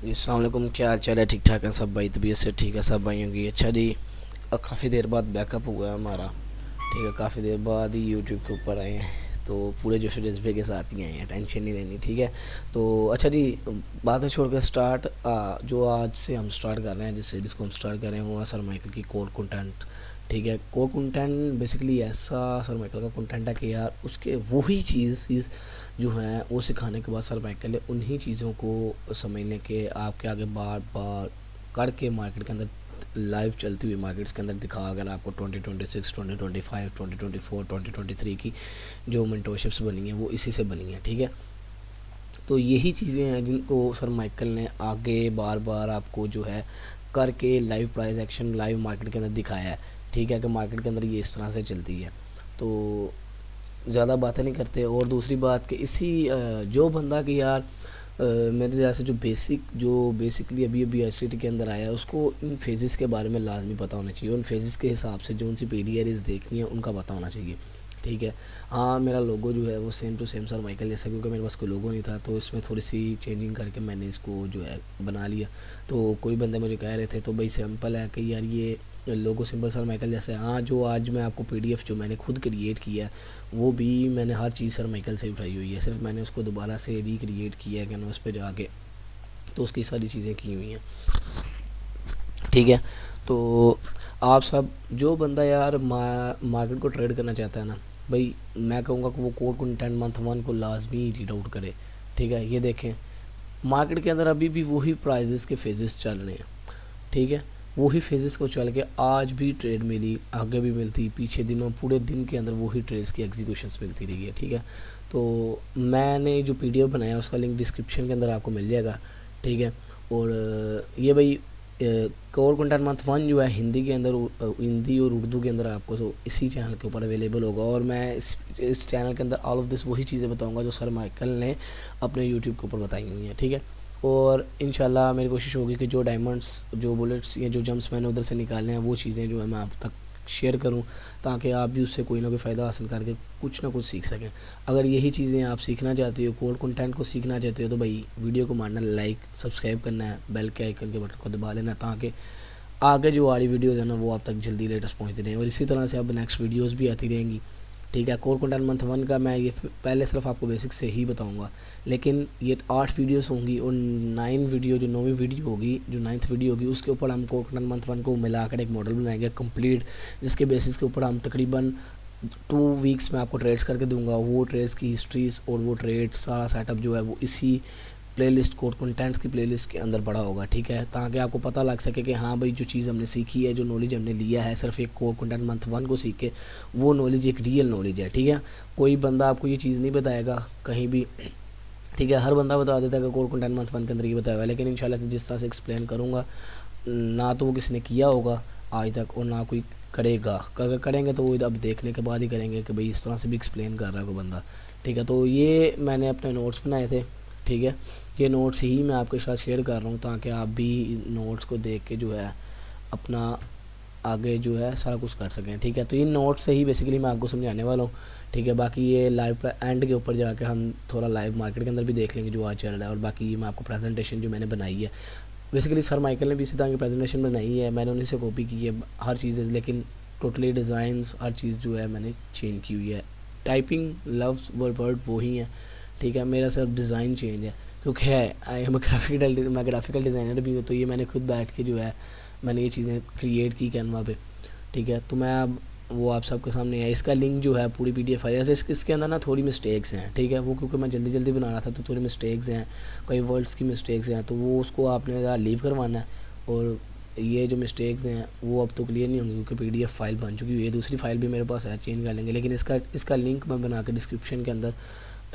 जी अस्सलाम वालेकुम, क्या हाल चाल है? ठीक ठाक है सब भाई? तबीयत से ठीक है सब भाइयों की? अच्छा जी, काफ़ी देर बाद बैकअप हुआ है हमारा। ठीक है, काफ़ी देर बाद ही यूट्यूब के ऊपर आए हैं, तो पूरे जोश और जज्बे के साथ ही आए हैं, टेंशन नहीं लेनी। ठीक है, तो अच्छा जी, बातें छोड़ कर स्टार्ट जो आज से हम स्टार्ट कर रहे हैं, जिस सीरीज़ को हम स्टार्ट कर रहे हैं वो है सर माइकल की कोर कंटेंट। ठीक है, कोर कंटेंट बेसिकली ऐसा सर माइकल का कंटेंट है कि यार उसके वही चीज़ जो है वो सिखाने के बाद सर माइकल ने उन्हीं चीज़ों को समझने के आपके आगे बार बार करके मार्केट के अंदर लाइव चलती हुई मार्केट्स के अंदर दिखा, अगर आपको 2026 2025 2024 2023 की जो मेंटोरशिप्स बनी हैं वो इसी से बनी हैं। ठीक है, तो यही चीज़ें हैं जिनको सर माइकल ने आगे बार बार आपको जो है करके live price action live market के अंदर दिखाया है। ठीक है, कि मार्केट के अंदर ये इस तरह से चलती है। तो ज़्यादा बातें नहीं करते। और दूसरी बात कि इसी जो बंदा कि यार मेरे ख्याल से जो बेसिकली अभी अभी आई के अंदर आया है उसको इन फेजेस के बारे में लाजमी पता होना चाहिए। उन फेजेस के हिसाब से जो उनसी पीडीआरएस देखनी है उनका पता होना चाहिए। ठीक है, हाँ मेरा लोगो जो है वो same to same sir Michael जैसा, क्योंकि मेरे पास कोई लोगो नहीं था तो इसमें थोड़ी सी चेंजिंग करके मैंने इसको जो है बना लिया। तो कोई बंदे मुझे कह रहे थे तो भाई सिंपल है कि यार ये लोगो सिंपल सर माइकल जैसा है। हाँ, जो आज मैं आपको पीडीएफ जो मैंने खुद क्रिएट किया है वो भी मैंने हर चीज़ सर माइकल से उठाई हुई है, सिर्फ मैंने उसको दोबारा से रिक्रिएट किया है कैनवास पे जाके, तो उसकी सारी चीज़ें की हुई हैं। ठीक है, तो आप सब जो बंदा यार मार्केट को ट्रेड करना चाहता है ना भाई, मैं कहूँगा कि वो कोर कंटेंट मंथ वन को लाजमी रीड आउट करे। ठीक है, ये देखें मार्केट के अंदर अभी भी वही प्राइजेस के फेजेस चल रहे हैं। ठीक है, वही फेजेस को चल के आज भी ट्रेड मिली, आगे भी मिलती, पीछे दिनों पूरे दिन के अंदर वही ट्रेड्स की एग्जीक्यूशंस मिलती रही है। ठीक है, तो मैंने जो पीडीएफ बनाया उसका लिंक डिस्क्रिप्शन के अंदर आपको मिल जाएगा। ठीक है, और ये भाई कोर कंटेंट मंथ वन जो है हिंदी के अंदर हिंदी और उर्दू के अंदर आपको तो इसी चैनल के ऊपर अवेलेबल होगा। और मैं इस चैनल के अंदर ऑल ऑफ दिस वही चीज़ें बताऊंगा जो सर माइकल ने अपने यूट्यूब के ऊपर बताई हुई हैं। ठीक है, और इंशाल्लाह मेरी कोशिश होगी कि जो डायमंड्स जो बुलेट्स या जो जम्प्स मैंने उधर से निकालने हैं वो चीज़ें जो है मैं आप तक शेयर करूं, ताकि आप भी उससे कोई ना कोई फ़ायदा हासिल करके कुछ ना कुछ सीख सकें। अगर यही चीज़ें आप सीखना चाहते हो, कोर कंटेंट को सीखना चाहते हो, तो भाई वीडियो को मारना लाइक, सब्सक्राइब करना है, बेल के आइकन के बटन को दबा लेना, ताकि आगे जो आ रही वीडियोज़ है ना वो आप तक जल्दी लेटेस्ट पहुँचते रहें। और इसी तरह से अब नेक्स्ट वीडियोज़ भी आती रहेंगी। ठीक है, कोर कंटेंट मंथ वन का मैं ये पहले सिर्फ आपको बेसिक से ही बताऊंगा, लेकिन ये 8 वीडियोस होंगी और 9 वीडियो जो 9वीं वीडियो होगी जो 9th वीडियो होगी उसके ऊपर हम कोर कंटेंट मंथ वन को मिलाकर एक मॉडल बनाएंगे कंप्लीट, जिसके बेसिस के ऊपर हम तकरीबन 2 वीक्स में आपको ट्रेड्स करके दूंगा। वो ट्रेड्स की हिस्ट्रीज और वो ट्रेड सारा सेटअप जो है वो इसी प्लेलिस्ट कोड कंटेंट्स की प्लेलिस्ट के अंदर पड़ा होगा। ठीक है, ताकि आपको पता लग सके कि हाँ भाई जो चीज़ हमने सीखी है, जो नॉलेज हमने लिया है सिर्फ एक कोर कंटेंट मंथ वन को सीख के, वो नॉलेज एक रियल नॉलेज है। ठीक है, कोई बंदा आपको ये चीज़ नहीं बताएगा कहीं भी। ठीक है, हर बंदा बता देता है कि कोर कंटेंट मंथ वन के अंदर ये बताया हुआ है, लेकिन इंशाल्लाह से जिस तरह से एक्सप्लेन करूँगा ना तो वो किसी ने किया होगा आज तक और ना कोई करेगा। अगर करेंगे तो वो अब देखने के बाद ही करेंगे कि भाई इस तरह से भी एक्सप्लेन कर रहा है कोई बंदा। ठीक है, तो ये मैंने अपने नोट्स बनाए थे। ठीक है, ये नोट्स ही मैं आपके साथ शेयर कर रहा हूँ ताकि आप भी नोट्स को देख के जो है अपना आगे जो है सारा कुछ कर सकें। ठीक है, तो इन नोट्स से ही बेसिकली मैं आपको समझाने वाला हूँ। ठीक है, बाकी ये लाइव एंड के ऊपर जाके हम थोड़ा लाइव मार्केट के अंदर भी देख लेंगे जो आज चल रहा है। और बाकी मैं आपको प्रेजेंटेशन जो मैंने बनाई है, बेसिकली सर माइकल ने भी इसी तरह की प्रेजेंटेशन बनाई है, मैंने उन्हीं से कॉपी की है हर चीज़, लेकिन टोटली डिज़ाइंस हर चीज़ जो है मैंने चेंज की हुई है। टाइपिंग लफ्ज़ वर्ड वही है। ठीक है, मेरा सिर्फ डिज़ाइन चेंज है, क्योंकि है आई एम मैं ग्राफिकल डिज़ाइनर भी हूँ, तो ये मैंने खुद बैठ के जो है मैंने ये चीज़ें क्रिएट की कैनवा पे। ठीक है, तो मैं अब वो आप सबके सामने है। इसका लिंक जो है पूरी पीडीएफ है। ऐसे इसके अंदर ना थोड़ी मिस्टेक्स हैं। ठीक है, वो क्योंकि मैं जल्दी जल्दी बना रहा था तो थोड़ी मिस्टेक्स हैं, कई वर्ड्स की मिस्टेक्स हैं, तो वो उसको आपने ज़रा लीव करवाना है। और ये जो मिस्टेक्स हैं वो अब तो क्लियर नहीं होंगी क्योंकि पीडीएफ फाइल बन चुकी हुई है। दूसरी फाइल भी मेरे पास है, चेंज कर लेंगे, लेकिन इसका लिंक मैं बना के डिस्क्रिप्शन के अंदर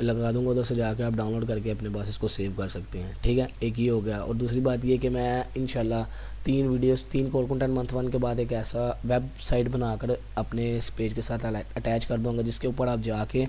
लगा दूंगा, उधर से जाकर आप डाउनलोड करके अपने पास इसको सेव कर सकते हैं। ठीक है, एक ये हो गया। और दूसरी बात ये कि मैं इंशाल्लाह 3 कोर कंटेंट मंथ वन के बाद एक ऐसा वेबसाइट बनाकर अपने इस पेज के साथ अटैच कर दूंगा जिसके ऊपर आप जाके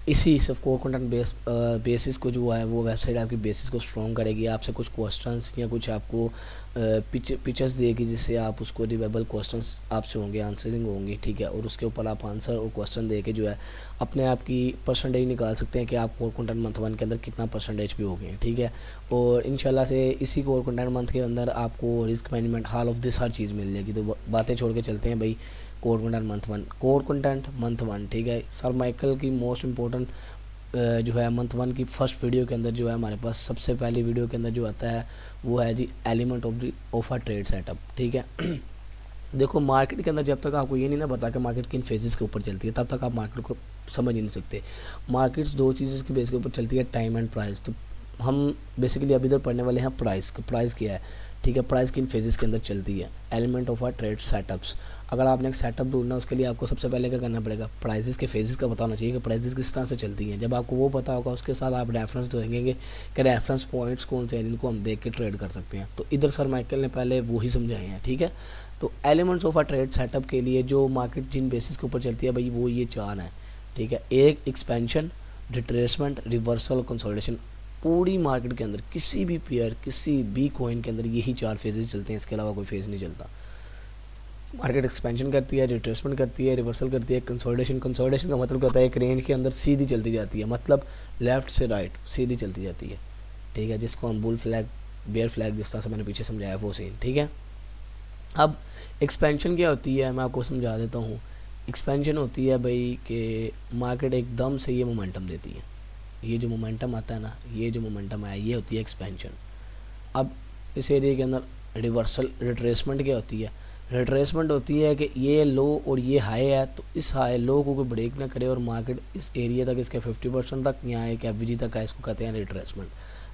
इसी सिर्फ कोर कंटेंट बेसिस को जो है वो वेबसाइट आपकी बेसिस को स्ट्रॉन्ग करेगी। आपसे कुछ क्वेश्चंस या कुछ आपको पिक्चर्स देगी जिससे आप उसको रिवेबल क्वेश्चंस आपसे होंगे, आंसरिंग होंगी, ठीक है। और उसके ऊपर आप आंसर और क्वेश्चन दे के जो है अपने आप की परसेंटेज निकाल सकते हैं कि आप कोर कंटेंट मंथ 1 के अंदर कितना परसेंटेज भी हो गए, ठीक है। और इंशाल्लाह से इसी कोर कंटेंट मंथ के अंदर आपको risk management all of this हर चीज़ मिल जाएगी। तो बातें छोड़ के चलते हैं भाई कोर कंटेंट मंथ 1, ठीक है। सर माइकल की मोस्ट इम्पोर्टेंट जो है मंथ 1 की फर्स्ट वीडियो के अंदर जो है हमारे पास सबसे पहली वीडियो के अंदर जो आता है वो है जी element of a trade setup, ठीक है। देखो मार्केट के अंदर जब तक आपको ये नहीं ना बता कि मार्केट किन फेजेस के ऊपर चलती है तब तक आप मार्केट को समझ ही नहीं सकते। मार्केट्स दो चीज़ों की बेस के ऊपर चलती है, टाइम एंड प्राइस। तो हम बेसिकली अभी इधर पढ़ने वाले हैं प्राइस क्या है, ठीक है। प्राइस किन फेजेस के अंदर चलती है, element of a trade setups. अगर आपने एक सेटअप ढूंढना उसके लिए आपको सबसे पहले क्या करना पड़ेगा, प्राइसेस के फेजेस का पता होना चाहिए कि प्राइसेस किस तरह से चलती हैं। जब आपको वो पता होगा उसके साथ आप रेफरेंस देखेंगे कि रेफरेंस पॉइंट्स कौन से हैं जिनको हम देख के ट्रेड कर सकते हैं। तो इधर सर माइकल ने पहले वो ही समझाए हैं, ठीक है। तो elements of a trade setup के लिए जो मार्केट जिन बेसिस के ऊपर चलती है भाई वो ये 4 हैं, ठीक है। एक एक्सपेंशन, रिट्रेसमेंट, रिवर्सल, कंसोलिडेशन। पूरी मार्केट के अंदर किसी भी पेयर किसी भी कॉइन के अंदर यही 4 फेजेस चलते हैं, इसके अलावा कोई फेज नहीं चलता। मार्केट एक्सपेंशन करती है, रिट्रेसमेंट करती है, रिवर्सल करती है, कंसोलिडेशन का मतलब क्या होता है, एक रेंज के अंदर सीधी चलती जाती है, मतलब लेफ़्ट से राइट सीधी चलती जाती है, ठीक है। जिसको हम बुल फ्लैग, बेयर फ्लैग जिस तरह से मैंने पीछे समझाया वो सीन, ठीक है। अब एक्सपेंशन क्या होती है मैं आपको समझा देता हूँ। एक्सपेंशन होती है भाई कि मार्केट एकदम से ये मोमेंटम देती है, ये जो मोमेंटम आता है ना, ये जो मोमेंटम आया ये होती है एक्सपेंशन। अब इस एरिया के अंदर रिवर्सल, रिट्रेसमेंट क्या होती है, रिट्रेसमेंट होती है कि ये लो और ये हाई है तो इस हाई लो को कोई ब्रेक ना करे और मार्केट इस एरिया तक, इसके 50% तक यहाँ एक एवरेज तक है, इसको कहते हैं रिट्रेसमेंट।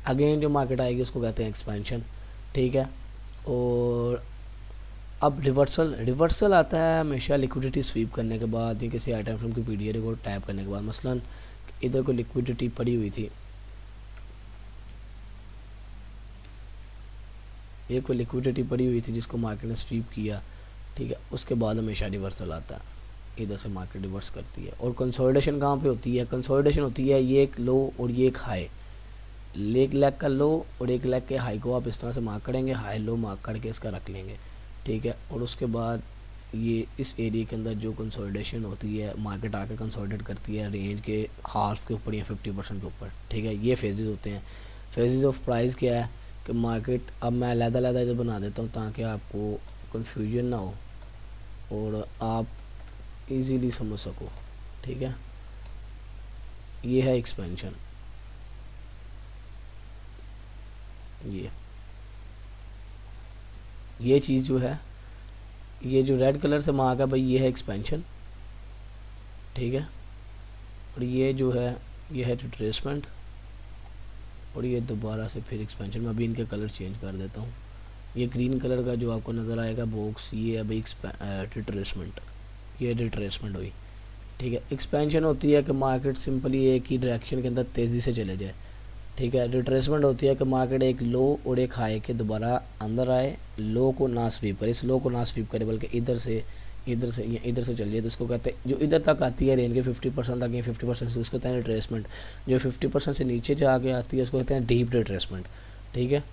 अगेन जो मार्केट आएगी उसको कहते हैं एक्सपेंशन, ठीक है। और अब रिवर्सल आता है हमेशा लिक्विडिटी स्वीप करने के बाद या किसी आइटम फ्रेम की पीडीआर को टैप करने के बाद। मसलन इधर को लिक्विडिटी पड़ी हुई थी, ये कोई लिक्विडिटी पड़ी हुई थी जिसको मार्केट ने स्वीप किया, ठीक है। उसके बाद हमेशा रिवर्सल आता है, इधर से मार्केट रिवर्स करती है। और कंसोलिडेशन कहाँ पे होती है, कंसोलिडेशन होती है ये एक लो और ये एक हाई, एक लेग का लो और एक लेग के हाई को आप इस तरह से मार्क करेंगे, हाई लो मार्क करके इसका रख लेंगे, ठीक है। और उसके बाद ये इस एरिया के अंदर जो कंसोलिडेशन होती है, मार्केट आके कंसोलिडेट करती है रेंज के हाफ के ऊपर या 50% के ऊपर, ठीक है। ये फेजेस होते हैं। फेजेस ऑफ प्राइस क्या है कि मार्केट, अब मैं अलग-अलग इधर बना देता हूँ ताकि आपको कन्फ्यूजन ना हो और आप इजीली समझ सको, ठीक है। ये है एक्सपेंशन, ये चीज़ जो है, ये जो रेड कलर से मार्क है भाई ये है एक्सपेंशन, ठीक है। और ये जो है ये है रिट्रेसमेंट और ये दोबारा से फिर एक्सपेंशन। मैं अभी इनके कलर चेंज कर देता हूँ। ये ग्रीन कलर का जो आपको नज़र आएगा बॉक्स, ये है भाई रिट्रेसमेंट, ये रिट्रेसमेंट हुई, ठीक है। एक्सपेंशन होती है कि मार्केट सिंपली एक ही डायरेक्शन के अंदर तेज़ी से चले जाए, ठीक है। रिट्रेसमेंट होती है कि मार्केट एक लो और एक हाई के दोबारा अंदर आए, लो को ना स्वीप करे, इस लो को ना स्वीप करे बल्कि इधर से या इधर से चलिए, तो इसको कहते हैं जो इधर तक आती है रेंज के 50% तक या 50% से उसको कहते हैं रिट्रेसमेंट। जो 50% से नीचे जा के आती है उसको कहते हैं डीप रिट्रेसमेंट, ठीक है।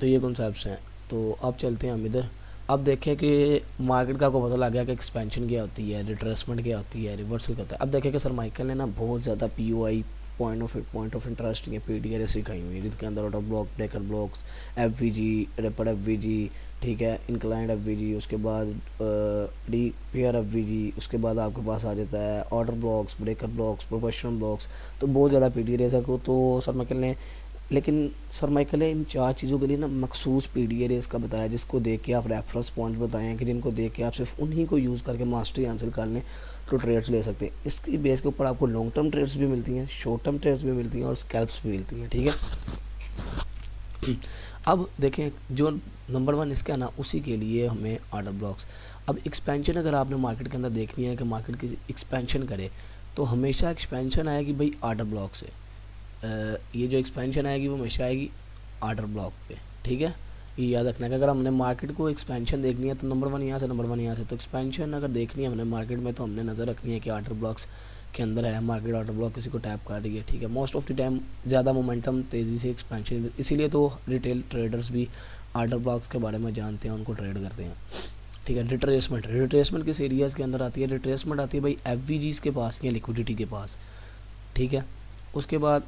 तो ये कॉन्सेप्ट्स हैं। तो अब चलते हैं हम इधर। अब देखें कि मार्केट का आपको पता लग गया कि एक्सपेंशन क्या होती है, रिट्रेसमेंट क्या होती है, रिवर्सल क्या होता है। अब देखें कि सर माइकल ने ना बहुत ज़्यादा POI पॉइंट ऑफ इंटरेस्ट या PDR सिखाई हुई है जिसके अंदर order block, breaker blocks, FVG, रेपर FVG, ठीक है, इंक्लाइंड FVG, उसके बाद डी पेयर FVG, उसके बाद आपके पास आ जाता है order blocks, breaker blocks, professional blocks. तो बहुत ज़्यादा PDR है को तो सर माइकल ने, लेकिन सर माइकल ने इन 4 चीज़ों के लिए ना मखसूस PDR इसका बताया जिसको देख के आप रेफरेंस पॉइंट बताए हैं कि जिनको देख के आप सिर्फ उन्हीं को यूज़ करके मास्टरी हासिल कर लें तो ट्रेड्स ले सकते हैं। इसकी बेस के ऊपर आपको लॉन्ग टर्म ट्रेड्स भी मिलती हैं, शॉर्ट टर्म ट्रेड्स भी मिलती हैं और स्कैल्प्स भी मिलती हैं, ठीक है। अब देखें जो नंबर 1 इसका है ना, उसी के लिए हमें ऑर्डर ब्लॉक्स। अब एक्सपेंशन अगर आपने मार्केट के अंदर देखनी है कि मार्केट की एक्सपेंशन करे तो हमेशा एक्सपेंशन आएगी भाई ऑर्डर ब्लॉक से। ये जो एक्सपेंशन आएगी वो हमेशा आएगी ऑर्डर ब्लॉक पे, ठीक है। ये याद रखना है कि अगर हमने मार्केट को एक्सपेंशन देखनी है तो नंबर 1 यहाँ से, नंबर 1 यहाँ से। तो एक्सपेंशन अगर देखनी है हमने मार्केट में तो हमने नज़र रखनी है कि ऑर्डर ब्लॉक्स के अंदर है, मार्केट ऑर्डर ब्लॉक किसी को टैप कर रही है, ठीक है। मोस्ट ऑफ द टाइम ज़्यादा मोमेंटम तेज़ी से एक्सपेंशन, इसीलिए तो रिटेल ट्रेडर्स भी ऑर्डर ब्लॉक्स के बारे में जानते हैं, उनको ट्रेड करते हैं, ठीक है। रिट्रेसमेंट किस एरियाज़ के अंदर आती है? रिट्रेसमेंट आती है भाई एफवीजीज़ के पास या लिक्विडिटी के पास, ठीक है। उसके बाद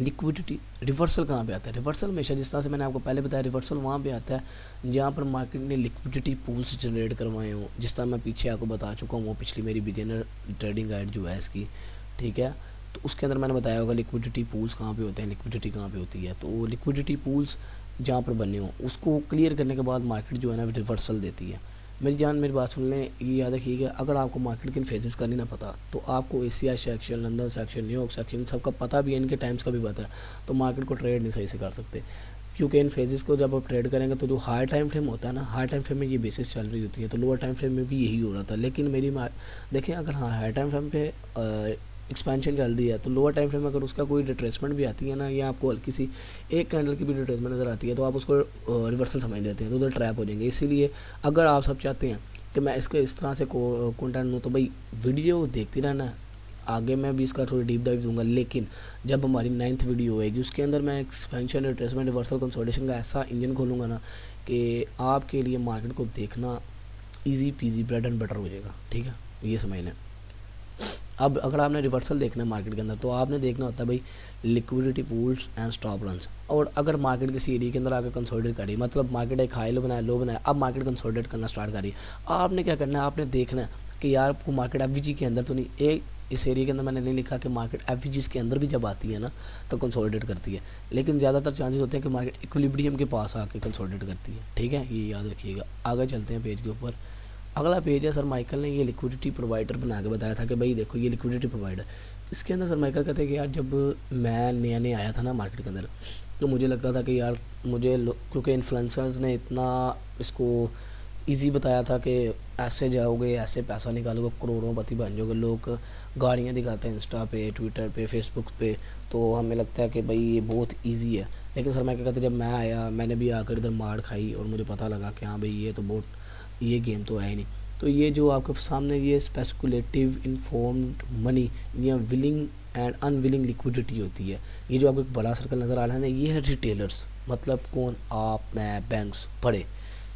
लिक्विडिटी रिवर्सल कहाँ पे आता है? रिवर्सल हमेशा, जिस तरह से मैंने आपको पहले बताया, रिवर्सल वहाँ पे आता है जहाँ पर मार्केट ने लिक्विडिटी पूल्स जनरेट करवाए हों, जिस तरह मैं पीछे आपको बता चुका हूँ, वो पिछली मेरी बिगिनर ट्रेडिंग गाइड जो है इसकी, ठीक है। तो उसके अंदर मैंने बताया होगा लिक्विडिटी पूल्स कहाँ पे होते हैं, लिक्विडिटी कहाँ पे होती है। तो लिक्विडिटी पूल्स जहाँ पर बने हों उसको क्लियर करने के बाद मार्केट जो है ना रिवर्सल देती है। मेरी जान मेरी बात सुन लें, ये याद रखिएगा, अगर आपको मार्केट के इन फेजेस का नहीं ना पता, तो आपको Asia section, London section, New York section सबका पता भी है, इनके टाइम्स का भी पता है, तो मार्केट को ट्रेड नहीं सही से कर सकते। क्योंकि इन फेजेस को जब आप ट्रेड करेंगे तो जो हाई टाइम फ्रेम होता है ना, हाई टाइम फ्रेम में ये बेसिस चल रही होती है, तो लोअर टाइम फ्रेम में भी यही हो रहा था। लेकिन देखें, अगर हाँ हाई टाइम फ्रेम पे एक्सपेंशन चल रही है, तो लोअर टाइम फ्रेम में अगर उसका कोई रिट्रेसमेंट भी आती है ना, या आपको हल्की सी एक कैंडल की भी रिट्रेसमेंट नज़र आती है, तो आप उसको रिवर्सल समझ लेते हैं, तो उधर ट्रैप हो जाएंगे। इसीलिए अगर आप सब चाहते हैं कि मैं इसके इस तरह से कंटेंट दूँ, तो भाई वीडियो देखते रहना, आगे मैं भी इसका थोड़ी डीप डाइव दूंगा। लेकिन जब हमारी 9th वीडियो होएगी उसके अंदर मैं एक्सपेंशन, रिट्रेसमेंट, रिवर्सल, कंसोलिडेशन का ऐसा इंजन खोलूँगा ना कि आपके लिए मार्केट को देखना easy PG bread and butter हो जाएगा, ठीक है, ये समझ लें। अब अगर आपने रिवर्सल देखना है मार्केट के अंदर, तो आपने देखना होता है भाई liquidity pools and stop runs. और अगर मार्केट किसी एरिया के अंदर आकर कंसोलिडेट करी, मतलब मार्केट एक हाई लो बनाया, अब मार्केट कंसोलिडेट करना स्टार्ट करी, आपने क्या करना है, आपने देखना है कि यार आपको मार्केट एफवीजी के अंदर तो नहीं, एक इस एरिया के अंदर मैंने नहीं लिखा कि मार्केट एफवीजीज़ के अंदर भी जब आती है ना तो कंसोलिडेट करती है, लेकिन ज़्यादातर चांसेस होते हैं कि मार्केट इक्विलिब्रियम के पास आके कंसोलिडेट करती है, ठीक है, ये याद रखिएगा। आगे चलते हैं पेज के ऊपर। अगला पेज है, सर माइकल ने ये लिक्विडिटी प्रोवाइडर बना के बताया था कि भाई देखो ये लिक्विडिटी प्रोवाइडर। इसके अंदर सर माइकल कहते हैं कि यार जब मैं नया आया था ना मार्केट के अंदर, तो मुझे लगता था कि यार क्योंकि इन्फ्लुएंसर्स ने इतना इसको इजी बताया था कि ऐसे जाओगे, ऐसे पैसा निकालोगे, करोड़ों पति बन जाओगे, लोग गाड़ियाँ दिखाते हैं इंस्टा पे, ट्विटर पे, फेसबुक पे, तो हमें लगता है कि भाई ये बहुत ईजी है। लेकिन सर माइकल कहते जब मैं आया, मैंने भी आकर इधर मार खाई और मुझे पता लगा कि हाँ भाई ये तो बहुत, ये गेम तो है ही नहीं। तो ये जो आपके सामने ये स्पेकुलेटिव इन्फॉर्म्ड मनी या विलिंग एंड अनविलिंग लिक्विडिटी होती है, ये जो आपको एक बड़ा सर्कल नज़र आ रहा है ना, ये है रिटेलर्स, मतलब कौन, आप, मैं, बैंक्स, बड़े,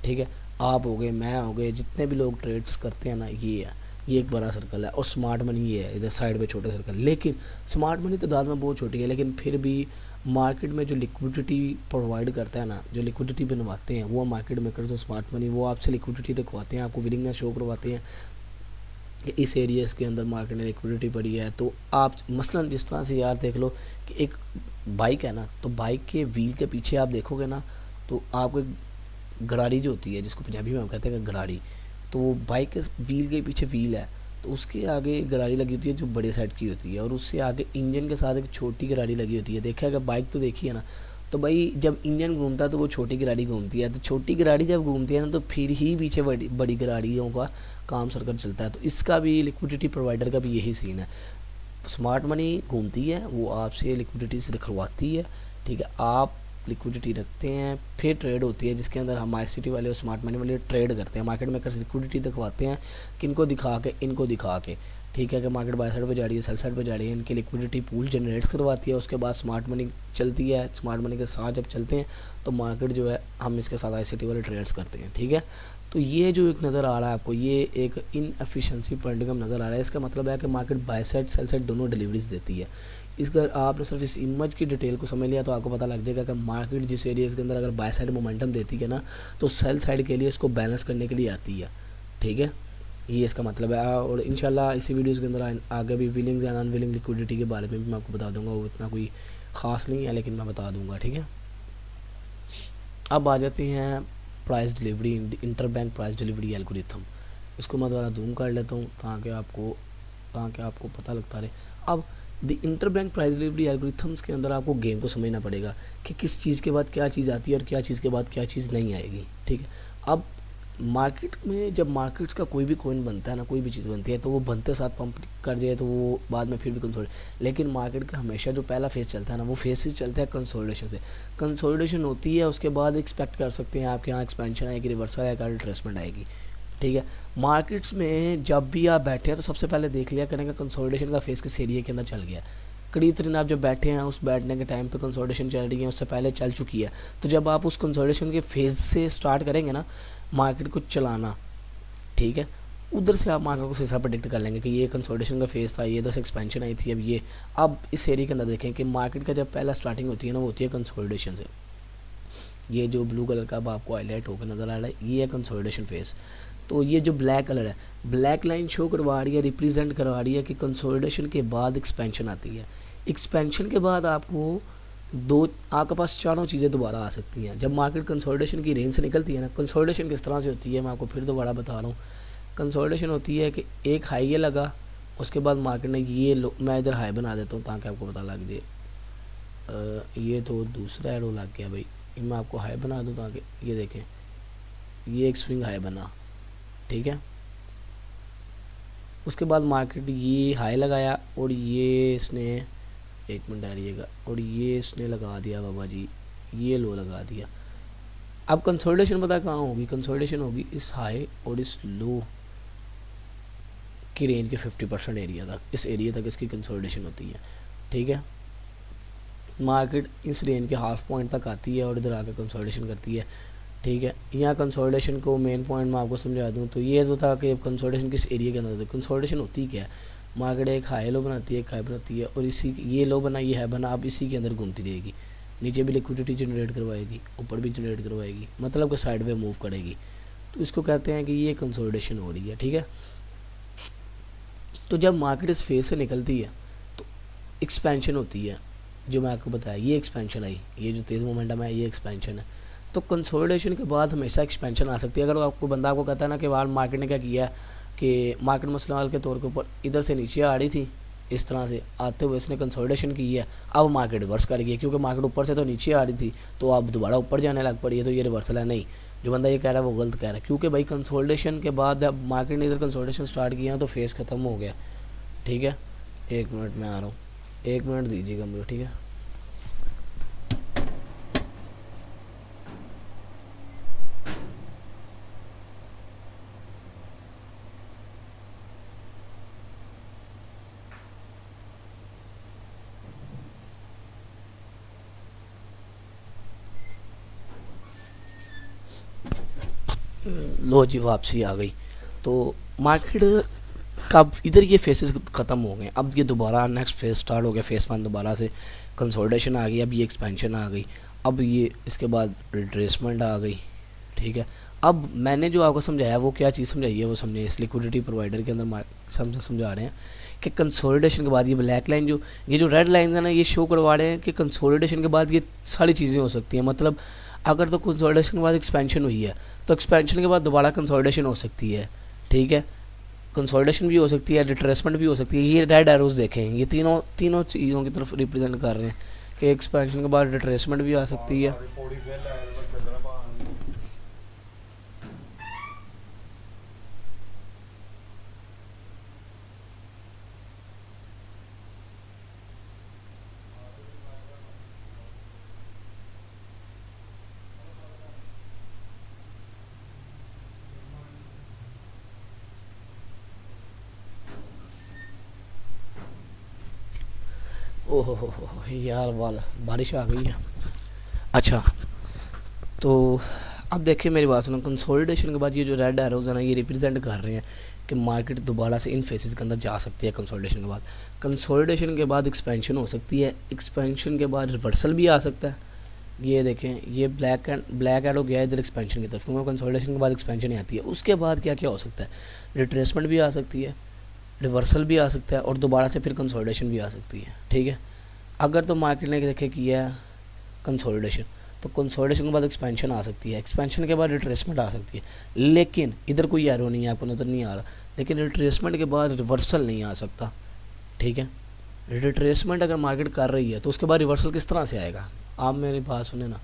ठीक है, आप हो गए, मैं हो गए, जितने भी लोग ट्रेड्स करते हैं ना, ये है, ये एक बड़ा सर्कल है। और स्मार्ट मनी ये है इधर साइड में छोटे सर्कल, लेकिन स्मार्ट मनी तादाद में बहुत छोटी है, लेकिन फिर भी मार्केट में जो लिक्विडिटी प्रोवाइड करता है ना, जो लिक्विडिटी बनवाते हैं वो मार्केट मेकर्स और स्मार्ट मनी, वो आपसे लिक्विडिटी दिखवाते हैं, आपको विलिंगनेस शो करवाते हैं कि इस एरियाज़ के अंदर मार्केट में लिक्विडिटी पड़ी है। तो आप मसलन जिस तरह से यार देख लो कि एक बाइक है ना, तो बाइक के व्हील के पीछे आप देखोगे ना, तो आपको एक गराड़ी जो होती है, जिसको पंजाबी में हम कहते हैं गराड़ी, तो बाइक के व्हील के पीछे व्हील है, तो उसके आगे गराड़ी लगी होती है जो बड़े साइड की होती है, और उससे आगे इंजन के साथ एक छोटी गराड़ी लगी होती है। देखा अगर बाइक तो देखी है ना, तो भाई जब इंजन घूमता है तो वो छोटी गराड़ी घूमती है, तो छोटी गराड़ी जब घूमती है ना, तो फिर ही पीछे बड़ी गराड़ियों का काम सर्कल चलता है। तो इसका भी लिक्विडिटी प्रोवाइडर का भी यही सीन है, स्मार्ट मनी घूमती है, वो आपसे लिक्विडिटी से रखवाती है, ठीक है, आप लिक्विडिटी रखते हैं, फिर ट्रेड होती है, जिसके अंदर हम ICT वाले और स्मार्ट मनी वाले ट्रेड करते हैं। मार्केट मेकर्स लिक्विडिटी दिखवाते हैं, किनको दिखा के, इनको दिखा के, ठीक है, कि मार्केट बाय साइड पे जा रही है, सेल साइड पे जा रही है, इनकी लिक्विडिटी पूल जनरेट करवाती है। उसके बाद स्मार्ट मनी चलती है, स्मार्ट मनी के साथ जब चलते हैं तो मार्केट जो है हम इसके साथ ICT वाले ट्रेड्स करते हैं, ठीक है। तो ये जो एक नज़र आ रहा है आपको, ये एक इनएफिशिएंसी पेंडुलम नज़र आ रहा है। इसका मतलब है कि market by side sell side दोनों डिलीवरीज देती है। इसका आपने सिर्फ इस इमेज की डिटेल को समझ लिया तो आपको पता लग जाएगा कि मार्केट जिस एरिया के अंदर अगर बाय साइड मोमेंटम देती है ना, तो सेल साइड के लिए इसको बैलेंस करने के लिए आती है, ठीक है, ये इसका मतलब है। और इंशाल्लाह इसी वीडियोज़ के अंदर आगे भी विलिंग्स एंड अनविलिंग लिक्विडिटी के बारे में भी मैं आपको बता दूंगा, वो इतना कोई ख़ास नहीं है लेकिन मैं बता दूंगा, ठीक है। अब आ जाते हैं price delivery, interbank price delivery algorithm. इसको मैं दोबारा जूम कर लेता हूँ ताकि आपको पता लगता रहे। अब the interbank price delivery algorithms के अंदर आपको गेम को समझना पड़ेगा कि किस चीज़ के बाद क्या चीज़ आती है और क्या चीज़ के बाद क्या चीज़ नहीं आएगी, ठीक है। अब मार्केट में जब मार्केट्स का कोई भी कॉइन बनता है ना, कोई भी चीज़ बनती है, तो वो बनते साथ पंप कर जाए तो वो बाद में फिर भी कंसोलिडेट, लेकिन मार्केट का हमेशा जो पहला फेज चलता है ना, वो फेज से चलता है कंसोलिडेशन से। कंसोलिडेशन होती है, उसके बाद एक्सपेक्ट कर सकते हैं आपके यहाँ एक्सपेंशन आएगी, रिवर्सल आएगा, रिट्रेसमेंट आएगी, ठीक है। मार्केट्स में जब भी आप बैठे हैं तो सबसे पहले देख लिया करेंगे कंसोलिडेशन का फेस किस एरिया के अंदर चल गया। करीब तरीन आप जब बैठे हैं उस बैठने के टाइम पे कंसोलिडेशन चल रही है, उससे पहले चल चुकी है, तो जब आप उस कंसोलिडेशन के फेज से स्टार्ट करेंगे ना मार्केट को चलाना, ठीक है, उधर से आप मार्केट को सीधा प्रेडिक्ट कर लेंगे कि ये कंसोलिडेशन का फेज था, ये 10 एक्सपेंशन आई थी, अब ये अब इस एरिया के अंदर देखें कि मार्केट का जब पहला स्टार्टिंग होती है ना वो होती है कंसोलिडेशन से। ये जो ब्लू कलर का अब आपको हाईलाइट होकर नज़र आ रहा है ये है कंसोलिडेशन फेज। तो ये जो ब्लैक कलर है, ब्लैक लाइन शो करवा रही है, रिप्रेजेंट करवा रही है कि कंसोलिडेशन के बाद एक्सपेंशन आती है। एक्सपेंशन के बाद आपके पास चारों चीज़ें दोबारा आ सकती हैं। जब मार्केट कंसोलिडेशन की रेंज से निकलती है ना, कंसोलिडेशन किस तरह से होती है मैं आपको फिर दोबारा बता रहा हूँ। कंसोलिडेशन होती है कि एक हाई ये लगा, उसके बाद मार्केट ने ये मैं इधर हाई बना देता हूँ ताकि आपको पता लग जाए। ये तो दूसरा एरो लग गया भाई, मैं आपको हाई बना दूँ ताकि ये देखें, ये एक स्विंग हाई बना, ठीक है। उसके बाद मार्केट ये हाई लगाया और ये इसने, एक मिनट डालिएगा, और ये इसने लगा दिया बाबा जी, ये लो लगा दिया। अब कंसोलिडेशन पता कहाँ होगी, कंसोलिडेशन होगी इस हाई और इस लो की रेंज के 50% एरिया तक, इस एरिया तक इसकी कंसोलिडेशन होती है, ठीक है। मार्केट इस रेंज के हाफ पॉइंट तक आती है और इधर आकर कंसोलिडेशन करती है, ठीक है। यहाँ कंसोलिडेशन को मेन पॉइंट मैं आपको समझा दूँ तो ये तो था कि कंसोलिडेशन किस एरिया के अंदर होती है। कंसोलिडेशन होती क्या है, मार्केट एक हाई लो बनाती है, एक हाई बनाती है और इसी ये लो बना, ये हाई बना, अब इसी के अंदर घूमती रहेगी, नीचे भी लिक्विडिटी जनरेट करवाएगी, ऊपर भी जनरेट करवाएगी, मतलब कि साइड में मूव करेगी। तो इसको कहते हैं कि ये कंसोलिडेशन हो रही है, ठीक है। तो जब मार्केट इस फेज से निकलती है तो एक्सपेंशन होती है, जो मैं आपको बताया ये एक्सपेंशन आई, ये जो तेज़ मोमेंटम है ये एक्सपेंशन है। तो कंसोलिडेशन के बाद हमेशा एक्सपेंशन आ सकती है। अगर आपको बंदा आपको कहता है ना कि बाहर मार्केट ने क्या किया है कि मार्केट मसलाल के तौर के ऊपर इधर से नीचे आ रही थी, इस तरह से आते हुए इसने कंसोलिडेशन की है, अब मार्केट रिवर्स कर गई क्योंकि मार्केट ऊपर से तो नीचे आ रही थी तो अब दोबारा ऊपर जाने लग पड़ी है, तो ये रिवर्सल है। नहीं, जो बंदा ये कह रहा है वो गलत कह रहा है, क्योंकि भाई कंसोलिडेशन के बाद अब मार्केट ने इधर कंसोलिडेशन स्टार्ट किया तो फेस ख़त्म हो गया, ठीक है। एक मिनट में आ रहा हूँ, एक मिनट दीजिएगा मुझे, ठीक है। लो जी वापसी आ गई। तो मार्केट का इधर ये फेसेस ख़त्म हो गए, अब ये दोबारा नेक्स्ट फेज स्टार्ट हो गया, फेज़ 1 दोबारा से कंसोलिडेशन आ गई, अब ये एक्सपेंशन आ गई, अब ये इसके बाद रिट्रेसमेंट आ गई, ठीक है। अब मैंने जो आपको समझाया वो क्या चीज़ समझाई है वो समझे, इस लिक्विडिटी प्रोवाइडर के अंदर समझा रहे हैं कि कंसोलिडेशन के बाद ये ब्लैक लाइन जो ये जो रेड लाइन है ना, ये शो करवा रहे हैं कि कंसोलिडेशन के बाद ये सारी चीज़ें हो सकती हैं। मतलब अगर तो कंसोलिडेशन के बाद एक्सपेंशन हुई है तो एक्सपेंशन के बाद दोबारा कंसोलिडेशन हो सकती है, ठीक है। कंसोलिडेशन भी हो सकती है, रिट्रेसमेंट भी हो सकती है। ये रेड एरोज देखें, ये तीनों चीज़ों की तरफ रिप्रेजेंट कर रहे हैं कि एक्सपेंशन के बाद रिट्रेसमेंट भी आ सकती है। ओहो हो यार वाला बारिश आ गई है। अच्छा, तो अब देखिए मेरी बात सुनो, कंसोलिडेशन के बाद ये जो रेड एरोज है ना, ये रिप्रेजेंट कर रहे हैं कि मार्केट दोबारा से इन फेसेस के अंदर जा सकती है। कंसोलिडेशन के बाद, कंसोलिडेशन के बाद एक्सपेंशन हो सकती है, एक्सपेंशन के बाद रिवर्सल भी आ सकता है। ये देखें, ये ब्लैक एरो गया इधर एक्सपेंशन की तरफ, क्योंकि कंसोलिडेशन के बाद एक्सपेंशन ही आती है। उसके बाद क्या क्या हो सकता है, रिट्रेसमेंट भी आ सकती है, रिवर्सल भी आ सकता है और दोबारा से फिर कंसोलिडेशन भी आ सकती है, ठीक है। अगर तो मार्केट ने देखे किया है कंसोलिडेशन, तो कंसोलिडेशन के बाद एक्सपेंशन आ सकती है, एक्सपेंशन के बाद रिट्रेसमेंट आ सकती है, लेकिन इधर कोई एरो नहीं है, आपको नज़र नहीं आ रहा, लेकिन रिट्रेसमेंट के बाद रिवर्सल नहीं आ सकता, ठीक है। रिट्रेसमेंट अगर मार्केट कर रही है तो उसके बाद रिवर्सल किस तरह से आएगा, आप मेरी बात सुने ना,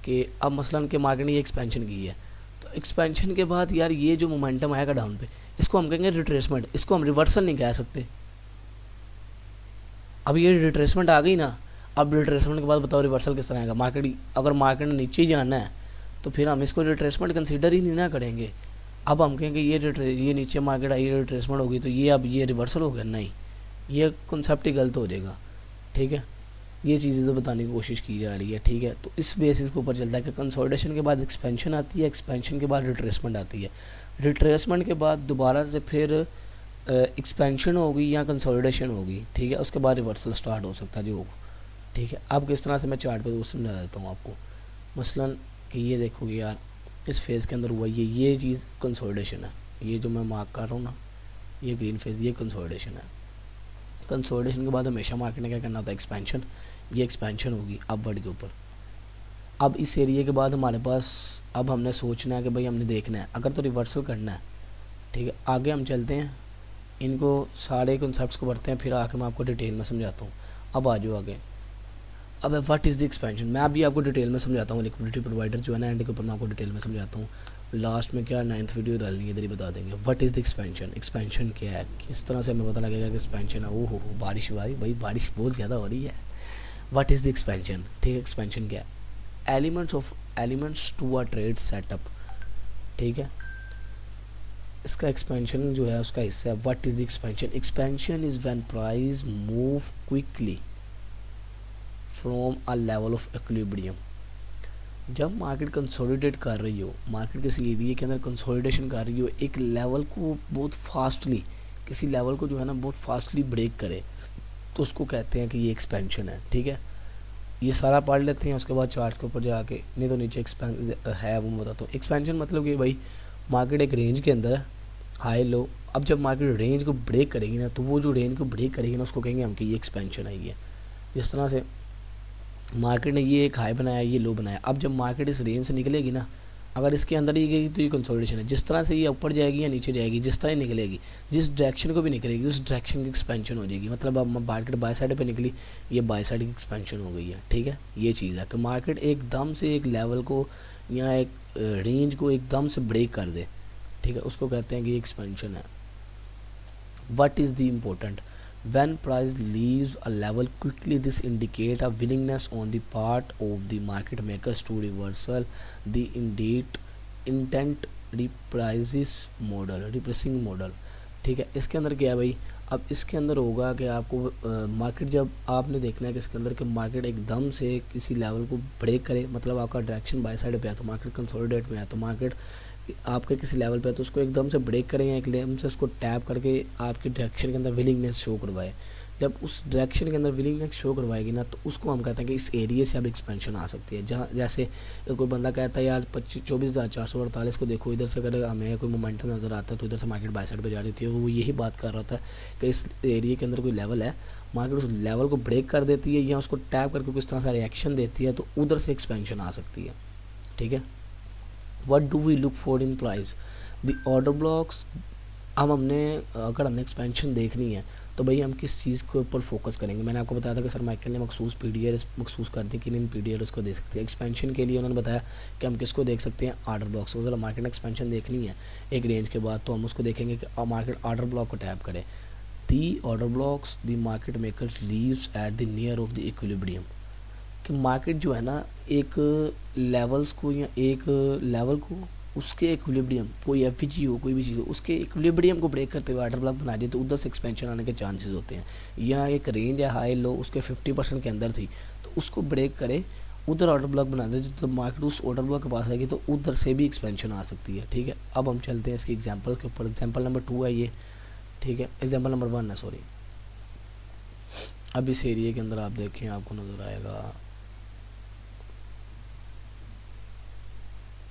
कि अब मसलन के मार्केट ने ये एक्सपेंशन की है, तो एक्सपेंशन के बाद यार ये जो मोमेंटम आएगा डाउन पे, इसको हम कहेंगे रिट्रेसमेंट, इसको हम रिवर्सल नहीं कह सकते। अब ये रिट्रेसमेंट आ गई ना, अब रिट्रेसमेंट के बाद बताओ रिवर्सल किस तरह आएगा। मार्केट अगर मार्केट ने नीचे ही जाना है तो फिर हम इसको रिट्रेसमेंट कंसीडर ही नहीं ना करेंगे, अब हम कहेंगे ये नीचे मार्केट आई रिट्रेसमेंट होगी तो ये अब ये रिवर्सल हो गया, नहीं, ये कॉन्सेप्ट ही गलत हो जाएगा। ठीक है, ये चीज़ें तो बताने की कोशिश की जा रही है। ठीक है, तो इस बेसिस के ऊपर चलता है कि कंसोलिडेशन के बाद एक्सपेंशन आती है, एक्सपेंशन के बाद रिट्रेसमेंट आती है, रिट्रेसमेंट के बाद दोबारा से फिर एक्सपेंशन होगी या कंसोलिडेशन होगी। ठीक है, उसके बाद रिवर्सल स्टार्ट हो सकता है जो होगा। ठीक है, अब किस तरह से मैं चार्ट पे समझा देता हूँ आपको। मसलन कि ये देखोगे यार, इस फेज़ के अंदर हुआ ये चीज़ कंसोलिडेशन है, ये जो मैं मार्क कर रहा हूँ ना, ये ग्रीन फेज़, ये कंसोलिडेशन है। कंसोलिडेशन के बाद हमेशा मार्केट ने क्या करना होता है, एक्सपेंशन, ये एक्सपेंशन होगी अपवर्ड के ऊपर। अब इस एरिया के बाद हमारे पास, अब हमने सोचना है कि भाई हमने देखना है, अगर तो रिवर्सल करना है। ठीक है, आगे हम चलते हैं, इनको सारे कॉन्सेप्ट्स को पढ़ते हैं, फिर आके मैं आपको डिटेल में समझाता हूँ। अब आ जाओ आगे। अब व्हाट इज़ द एक्सपेंशन, मैं अभी आपको डिटेल में समझाता हूँ। लिक्विडिटी प्रोवाइडर जो है ना, एंड के ऊपर मैं आपको डिटेल में समझाता हूँ। लास्ट में क्या 9th वीडियो डालनी है, इधर ही बता देंगे what is the expansion. Expansion क्या है, किस तरह से हमें पता लगेगा कि एक्सपेंशन है। ओहो बारिश हुआ है भाई, बारिश बहुत ज़्यादा हो रही है। व्हाट इज़ द एक्सपेंशन, ठीक है, एक्सपेंशन क्या है, elements to a trade setup. ठीक है, इसका एक्सपेंशन जो है उसका हिस्सा है। What is the expansion, expansion is when price move quickly from a level of equilibrium. जब मार्केट कंसोलिडेट कर रही हो, मार्केट किसी एरिया के अंदर कंसोलिडेशन कर रही हो, एक लेवल को बहुत फास्टली, किसी लेवल को जो है ना बहुत फास्टली ब्रेक करे, तो उसको कहते हैं कि ये एक्सपेंशन है। ठीक है, ये सारा पढ़ लेते हैं, उसके बाद चार्ट्स के ऊपर जाके, नहीं तो नीचे है वो मैं बताता हूँ। एक्सपेंशन मतलब कि भाई मार्केट एक रेंज के अंदर है, हाई लो। अब जब मार्केट रेंज को ब्रेक करेगी ना, तो वो जो रेंज को ब्रेक करेगी ना, उसको कहेंगे हम कि ये एक्सपेंशन आई है। जिस तरह से मार्केट ने ये एक हाई बनाया, ये लो बनाया, अब जब मार्केट इस रेंज से निकलेगी ना, अगर इसके अंदर ही गई तो ये कंसोलिडेशन है। जिस तरह से ये ऊपर जाएगी या नीचे जाएगी, जिस तरह ही निकलेगी, जिस डायरेक्शन को भी निकलेगी, उस डायरेक्शन की एक्सपेंशन हो जाएगी। मतलब अब मार्केट बाय साइड पे निकली, ये बाय साइड की एक्सपेंशन हो गई है। ठीक है, ये चीज़ है कि मार्केट एकदम से एक लेवल को या एक रेंज को एकदम से ब्रेक कर दे। ठीक है, उसको कहते हैं कि एक्सपेंशन है। What is the important, when price leaves a level quickly, this indicate a willingness on the part of the market makers to reversal the intent repricing model। ठीक है, इसके अंदर क्या है भाई, अब इसके अंदर होगा कि आपको मार्केट, जब आपने देखना है कि इसके अंदर कि मार्केट एकदम से किसी लेवल को ब्रेक करे, मतलब आपका डायरेक्शन बाय साइड पे है तो मार्केट कंसोलिडेट में है, तो मार्केट आपके किसी लेवल पे है तो उसको एकदम से ब्रेक करें या एकदम से उसको टैप करके आपकी डायरेक्शन के अंदर विलिंगनेस शो करवाए। जब उस डायरेक्शन के अंदर विलिंगनेस शो करवाएगी ना, तो उसको हम कहते हैं कि इस एरिया से अब एक्सपेंशन आ सकती है। जहाँ जैसे कोई बंदा कहता है यार 24,448 को देखो, इधर से अगर हमें कोई मोमेंटम नज़र आता है तो इधर से मार्केट बाय साइड पे जा रही थी, वो यही बात कर रहा था कि इस एरिया के अंदर कोई लेवल है, मार्केट उस लेवल को ब्रेक कर देती है या उसको टैप करके किस तरह से रिएक्शन देती है, तो उधर से एक्सपेंशन आ सकती है। ठीक है, What do we look for in price? The order blocks। अब अगर हमने एक्सपेंशन देखनी है तो भाई हम किस चीज़ के ऊपर फोकस करेंगे। मैंने आपको बताया था कि सर माइकल ने मखसूस PDR मखसूस कर दी कि इन PDR उसको देख सकते हैं। एक्सपेंशन के लिए उन्होंने बताया कि हम किसको देख सकते हैं, ऑर्डर ब्लॉक्स को। अगर मार्केट ने एक्सपेंशन देखनी है एक रेंज के बाद, तो हम उसको देखेंगे कि मार्केट ऑर्डर ब्लॉक को टैप करे। दी order blocks the market makers leaves at the near of the equilibrium. कि मार्केट जो है ना एक लेवल्स को या एक लेवल को उसके इक्विलिब्रियम, कोई एफजी हो कोई भी चीज़ हो, उसके इक्विलिब्रियम को ब्रेक करते हुए ऑर्डर ब्लॉक बना दिए, तो उधर से एक्सपेंशन आने के चांसेस होते हैं। या एक रेंज है हाई लो, उसके 50% के अंदर थी, तो उसको ब्रेक करे, उधर ऑर्डर ब्लॉक बना दे, तो मार्केट उस ऑर्डर ब्लॉक के पास आएगी तो उधर से भी एक्सपेंशन आ सकती है। ठीक है, अब हम चलते हैं इसके एग्जाम्पल के ऊपर। एग्जाम्पल नंबर 2 है ये। ठीक है, एग्जाम्पल नंबर 1 है, सॉरी। अब इस एरिया के अंदर आप देखें, आपको नज़र आएगा,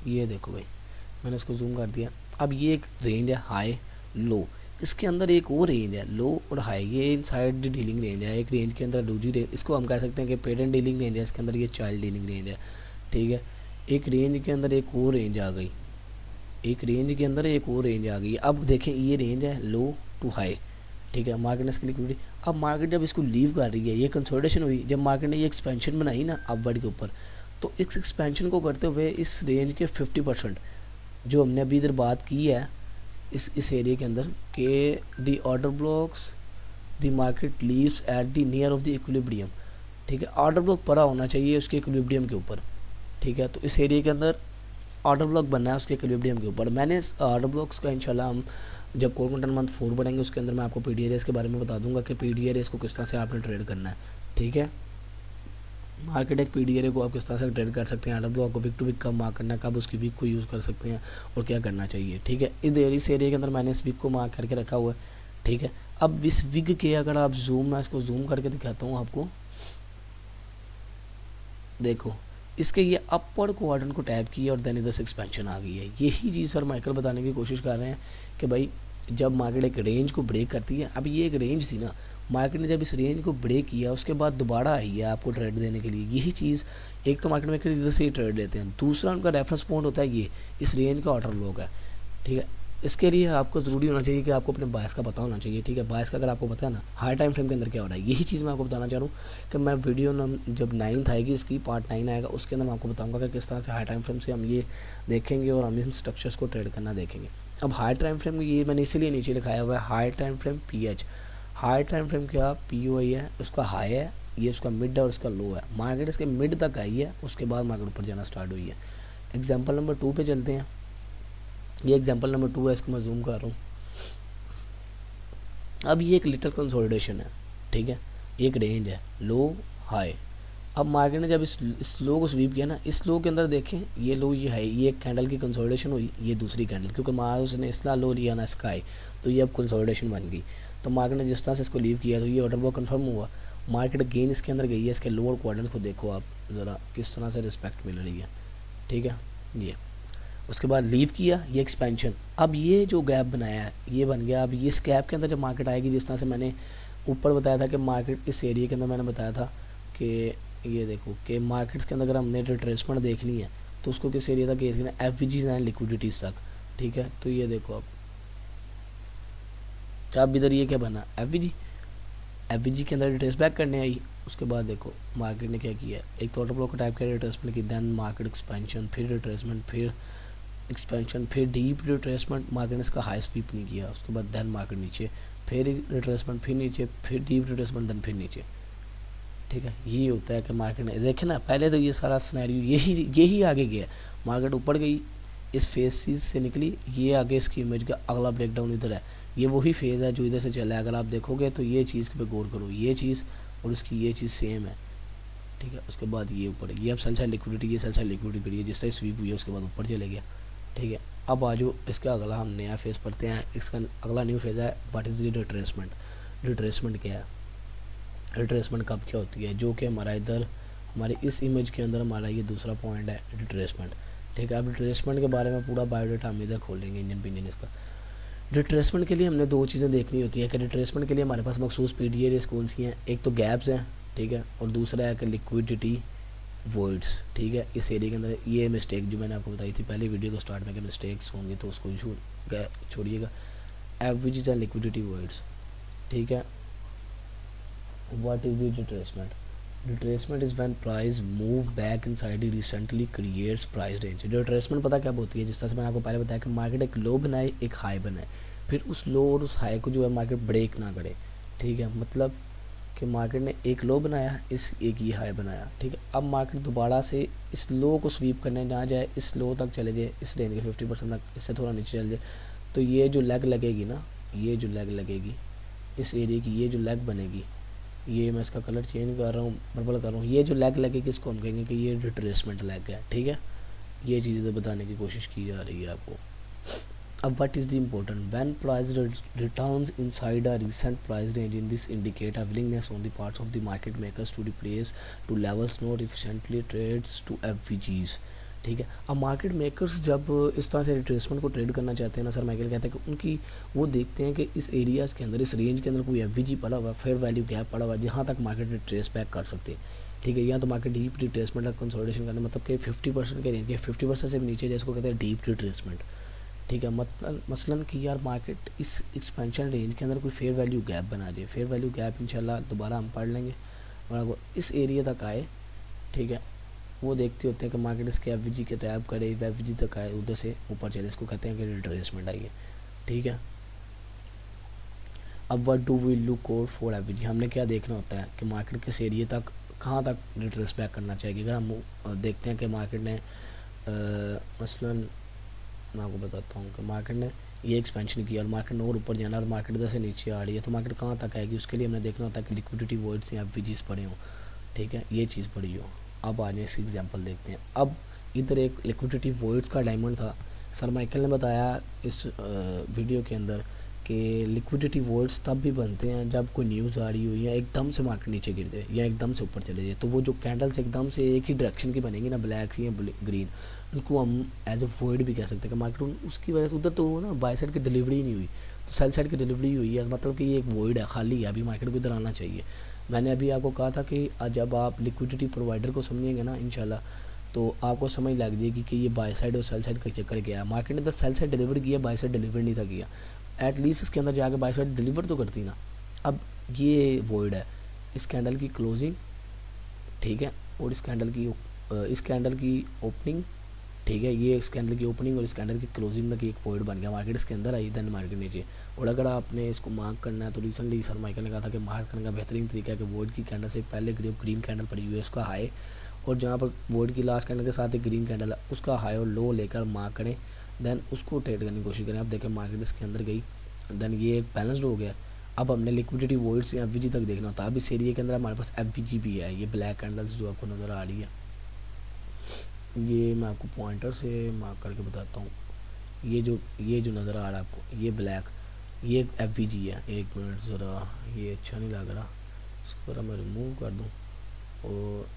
ये देखो भाई, मैंने इसको जूम कर दिया। अब ये एक रेंज है हाई लो, इसके अंदर एक और रेंज है लो और हाई, ये इनसाइड डीलिंग रेंज है। एक रेंज के अंदर दूसरी रेंज, इसको हम कह सकते हैं कि पेरेंट डीलिंग रेंज है, इसके अंदर ये चाइल्ड डीलिंग रेंज है। ठीक है, एक रेंज के अंदर एक और रेंज आ गई, एक रेंज के अंदर एक और रेंज आ गई। अब देखें ये रेंज है लो टू हाई। ठीक है, मार्केट ने इसकी लिक्विडिटी, अब मार्केट जब इसको लीव कर रही है, ये कंसोलिडेशन हुई, जब मार्केट ने ये एक्सपेंशन बनाई ना अपवर्ड के ऊपर, तो इस एक्सपेंशन को करते हुए इस रेंज के 50% जो हमने अभी इधर बात की है इस एरिया के अंदर कि दी order blocks the market leaves at the near of the equilibrium. ठीक है, ऑर्डर ब्लॉक पड़ा होना चाहिए उसके इक्विलिब्रियम के ऊपर। ठीक है, तो इस एरिया के अंदर ऑर्डर ब्लॉक बनना है उसके इक्विलिब्रियम के ऊपर। मैंने इस ऑर्डर ब्लॉक्स का इंशाल्लाह हम जब कोर कंटेंट मंथ 4 बढ़ेंगे उसके अंदर मैं आपको पी डी एरेस के बारे में बता दूंगा कि पी डी एरेस को किस तरह से आपने ट्रेड करना है, ठीक है। मार्केट एक पी डी एरे को आप किस तरह से ट्रेड कर सकते हैं, ऑर्डर ब्लॉक को विक टू विक कब मार्क करना है, कब उसकी विक को यूज़ कर सकते हैं और क्या करना चाहिए, ठीक है। इस एरिया के अंदर मैंने इस विक को मार्क करके रखा हुआ है, ठीक है। अब इस विक के अगर आप जूम, मैं इसको जूम करके दिखाता हूँ आपको, देखो इसके ये अपवर्ड क्वाड्रेंट को टैप किया और देन इधर से एक्सपेंशन आ गई है। यही चीज़ सर माइकल बताने की कोशिश कर रहे हैं कि भाई जब मार्केट एक रेंज को ब्रेक करती है, अब ये एक रेंज थी ना, मार्केट ने जब इस रेंज को ब्रेक किया उसके बाद दोबारा आई है आपको ट्रेड देने के लिए। यही चीज़ एक तो मार्केट मेकर इधर से ही ट्रेड लेते हैं, दूसरा उनका रेफरेंस पॉइंट होता है ये इस रेंज का ऑर्डर ब्लॉक है, ठीक है। इसके लिए आपको ज़रूरी होना चाहिए कि आपको अपने बायस का पता होना चाहिए, ठीक है। बायस का अगर आपको पता है ना हाई टाइम फ्रेम के अंदर क्या हो रहा है, यही चीज़ मैं आपको बताना चाह रहा हूँ कि मैं वीडियो जब 9th आएगी इसकी पार्ट 9 आएगा उसके अंदर मैं आपको बताऊंगा कि किस तरह से हाई टाइम फ्रेम से हम ये देखेंगे और हम इन स्ट्रक्चर्स को ट्रेड करना देखेंगे। अब हाई टाइम फ्रेम ये मैंने इसीलिए नीचे लिखाया हुआ है high time frame PH। High time frame क्या POI है, उसका हाई है, ये उसका मिड है और उसका लो है। मार्केट इसके मिड तक आई है, उसके बाद मार्केट ऊपर जाना स्टार्ट हुई है। एग्जाम्पल नंबर 2 पे चलते हैं। ये एग्जांपल नंबर 2 है, इसको मैं जूम कर रहा हूँ। अब ये एक लिटिल कंसोलिडेशन है, ठीक है, एक रेंज है लो हाई। अब मार्केट ने जब इस लो को स्वीप किया ना, इस लो के अंदर देखें ये लो ये है, ये एक कैंडल की कंसोलिडेशन हुई, ये दूसरी कैंडल, क्योंकि मार्केट ने इसला लो लिया ना स्काई, तो ये अब कंसोलिडेशन बन गई। तो मार्केट ने जिस तरह से इसको लीव किया तो ये ऑर्डर ब्लॉक कंफर्म हुआ, मार्केट गेन इसके अंदर गई है। इसके लोअर क्वाड्रेंट को देखो आप ज़रा किस तरह से रिस्पेक्ट मिल रही है, ठीक है। ये उसके बाद लीव किया, ये एक्सपेंशन, अब ये जो गैप बनाया है ये बन गया। अब इस गैप के अंदर जब मार्केट आएगी, जिस तरह से मैंने ऊपर बताया था कि मार्केट इस एरिया के अंदर मैंने बताया था कि ये देखो कि मार्केट्स के अंदर अगर हमने रिट्रेसमेंट देखनी है तो उसको किस एरिया तक देखना है, FVGs एंड लिक्विडिटीज़ तक, ठीक है। तो ये देखो अब इधर ये क्या बना, FVG के अंदर रिट्रेस बैक करने आई। उसके बाद देखो मार्केट ने क्या किया, एक तो ऑर्डर ब्लॉक को टाइप किया, रिट्रेसमेंट की, देन मार्केट एक्सपेंशन, फिर रिट्रेसमेंट, फिर एक्सपेंशन, फिर डीप रिट्रेसमेंट, मार्केट ने इसका हाई स्वीप नहीं किया। उसके बाद देन मार्केट नीचे, फिर रिट्रेसमेंट, फिर नीचे, फिर डीप रिट्रेसमेंट, देन फिर नीचे, ठीक है। यही होता है कि मार्केट ने देखे ना, पहले तो ये सारा सिनेरियो यही आगे गया, मार्केट ऊपर गई, इस फेज से निकली, ये आगे इसकी इमेज का अगला ब्रेकडाउन इधर है, ये वही फेज़ है जो इधर से चला है। अगर आप देखोगे तो ये चीज़ पे गौर करो, ये चीज़ और इसकी ये चीज़ सेम है, ठीक है। उसके बाद ये ऊपर, ये अब सेल लिक्विडिटी, ये सेल लिक्विडिटी पर, जिस तरह स्वीप हुई है उसके बाद ऊपर चले गया, ठीक है। अब आजो इसका अगला हम नया फेज़ पढ़ते हैं। इसका अगला न्यू फेज़ है what is the retracement. Retracement क्या है, रिट्रेसमेंट कब क्या होती है, जो कि हमारा इधर हमारे इस इमेज के अंदर हमारा ये दूसरा पॉइंट है रिट्रेसमेंट, ठीक है। अब रिट्रेसमेंट के बारे में पूरा बायोडाटा हम इधर खोलेंगे इंडियन पिनियन इसका। रिट्रेसमेंट के लिए हमने दो चीज़ें देखनी होती है कि रिट्रेसमेंट के लिए हमारे पास मखसूस PDA कौन सी हैं, एक तो गैप्स हैं, ठीक है, और दूसरा है कि लिक्विडिटी वॉइड्स, ठीक है। इस एरिया के अंदर ये मिस्टेक जो मैंने आपको बताई थी पहले वीडियो को स्टार्ट में कि मिस्टेक्स होंगी तो उसको छोड़िएगा। एवरेज एंड लिक्विडिटी वॉइड्स, ठीक है। What is the retracement, retracement is when price move back inside recently creates price range. Retracement पता क्या होती है, जिस तरह से मैंने आपको पहले बताया कि मार्केट एक लो बनाए एक हाई बनाए, फिर उस लो और उस हाई को जो है मार्केट ब्रेक ना करे, ठीक है। मतलब कि मार्केट ने एक लो बनाया, इस एक ये हाई बनाया, ठीक है। अब मार्केट दोबारा से इस लो को स्वीप करने ना जाए, इस लो तक चले जाए, इस रेंज के 50% तक, इससे थोड़ा नीचे चले जाए, तो ये जो लेग लगेगी ना, ये जो लेग लगेगी इस एरिया की, ये जो लेग बनेगी, ये मैं इसका कलर चेंज कर रहा हूँ, पर्पल कर रहा हूँ, ये जो लेग लगेगी इसको हम कहेंगे कि ये रिट्रेसमेंट लेग है, ठीक है। ये चीज़ें बताने की कोशिश की जा रही है आपको। अब what is the important, when price returns inside a recent price range in this indicate a willingness on the parts of the market makers to replace to levels not efficiently trades to FVGs, ठीक है। अब market makers जब इस तरह से retracement को trade करना चाहते हैं ना, सर माइकल कहते हैं कि उनकी वो देखते हैं कि इस एरियाज़ के अंदर, इस रेंज के अंदर कोई FVG पड़ा हुआ, फेयर वैल्यू गैप पड़ा हुआ, जहाँ तक मार्केट रिट्रेस बैक कर सकते हैं, ठीक है। यहाँ तो मार्केट डीप रिट्रेसमेंट का कंसोलिडेशन करना, मतलब कि 50% के रेंज के 50% से भी नीचे जिसको कहते हैं डीप रिट्रेसमेंट, ठीक है। मतलब मसलन कि यार मार्केट इस एक्सपेंशन रेंज के अंदर कोई फेयर वैल्यू गैप बना जाए, फेयर वैल्यू गैप इंशाल्लाह दोबारा हम पढ़ लेंगे, और वो इस एरिया तक आए, ठीक है, वो देखते होते हैं कि मार्केट इसके FVG के टैप करे, FVG तक आए, उधर से ऊपर चले, इसको कहते हैं कि रिट्रेसमेंट आई है, ठीक है। अब what do we look out for FVG, हमने क्या देखना होता है कि मार्केट किस एरिया तक, कहाँ तक रिट्रेस बैक करना चाहिए। अगर हम देखते हैं कि मार्केट ने मसलन मैं आपको बताता हूँ कि मार्केट ने ये एक्सपेंशन किया और मार्केट ने और ऊपर जाना और मार्केट इधर से नीचे आ रही है, तो मार्केट कहाँ तक आएगी, उसके लिए हमने देखना होता है कि लिक्विडिटी वॉइड्स या एफवीजीज पड़े हों, ठीक है, ये चीज़ पड़ी हो। अब आ जाए इसकी एग्जांपल देखते हैं। अब इधर एक लिक्विडिटी वॉइड्स का डायमंड था। सर माइकल ने बताया इस वीडियो के अंदर कि लिक्विडिटी वॉइड्स तब भी बनते हैं जब कोई न्यूज़ आ रही हो या एकदम से मार्केट नीचे गिर जाए या एकदम से ऊपर चले जाए, तो वो जो कैंडल्स एकदम से एक ही डायरेक्शन की बनेंगी ना, ब्लैक या ग्रीन, उनको हम एज ए वॉइड भी कह सकते हैं कि मार्केट उसकी वजह से उधर तो ना बाय साइड की डिलीवरी नहीं हुई, तो सेल साइड की डिलीवरी हुई है, मतलब कि ये एक वॉइड है, खाली है, अभी मार्केट को इधर आना चाहिए। मैंने अभी आपको कहा था कि जब आप लिक्विडिटी प्रोवाइडर को समझेंगे ना इंशाल्लाह, तो आपको समझ लग जाएगी कि ये बाय साइड और सेल साइड का चक्कर क्या है। मार्केट ने तो सेल साइड डिलीवर किया, बाय साइड डिलीवर नहीं था किया, एटलीस्ट इसके अंदर जाकर बाय साइड डिलीवर तो करती ना। अब ये वॉइड है, इस कैंडल की क्लोजिंग, ठीक है, और इस कैंडल की ओपनिंग, ठीक है, ये इस कैंडल की ओपनिंग और इस कैंडल की क्लोजिंग में एक वॉइड बन गया, मार्केट इसके अंदर आई, देन मार्केट नीचे। और अगर आपने इसको मार्क करना है तो रिसेंटली सर माइकल ने कहा था कि मार्क करने का बेहतरीन तरीका है कि वॉइड की कैंडल से पहले ग्रीन कैंडल पड़ी हुई है उसका हाई, और जहाँ पर वॉइड की लास्ट कैंडल के साथ एक ग्रीन कैंडल है उसका हाई और लो लेकर मार्क करें, देन उसको ट्रेड करने की कोशिश करें। अब देखें मार्केट इसके अंदर गई, देन ये एक बैलेंस्ड हो गया। अब हमने लिक्विडिटी वॉइड से एफवीजी तक देखना होता है। अब इस एरिया के अंदर हमारे पास एफवीजी भी है, ये ब्लैक कैंडल्स जो आपको नज़र आ रही है, ये मैं आपको पॉइंटर से मार्क करके बताता हूँ। ये जो नज़र आ रहा है आपको, ये ब्लैक, ये एफवीजी है। एक मिनट ज़रा, ये अच्छा नहीं लग रहा, इसको ज़रा मैं रिमूव कर दूँ, और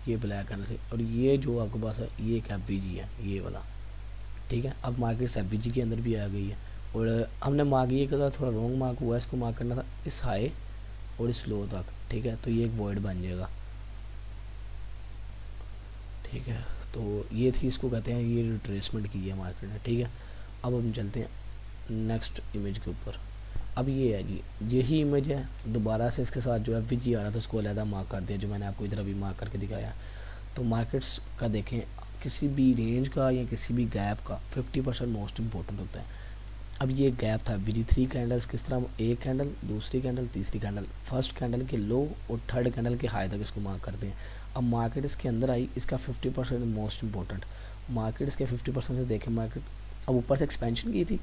ये ब्लैक कैंडल से, और ये जो आपके पास है ये एक एफवीजी है, ये वाला, ठीक है। अब मार्केट एफवीजी के अंदर भी आ गई है, और हमने मार्क ये कहा थोड़ा रॉन्ग मार्क हुआ है, इसको मार्क करना था इस हाई और इस लो तक, ठीक है, तो ये एक वॉइड बन जाएगा, ठीक है। तो ये थी, इसको कहते हैं, ये रिट्रेसमेंट की है मार्केट ने, ठीक है। अब हम चलते हैं नेक्स्ट इमेज के ऊपर। अब ये है जी, यही इमेज है, दोबारा से इसके साथ जो एफवीजी आ रहा था उसको अलहदा मार्क कर दिया, जो मैंने आपको इधर अभी मार्क करके दिखाया। तो मार्केट्स का देखें, किसी भी रेंज का या किसी भी गैप का 50% मोस्ट इंपॉर्टेंट होता है। अब ये गैप था एफवीजी, 3 कैंडल्स किस तरह, एक कैंडल, दूसरी कैंडल, तीसरी कैंडल, फर्स्ट कैंडल के लो और थर्ड कैंडल के हाई तक इसको मार्क करते हैं। अब मार्केट इसके अंदर आई, इसका 50% मोस्ट इंपॉर्टेंट, मार्केट इसके 50% से देखें, मार्केट अब ऊपर से एक्सपेंशन की थी,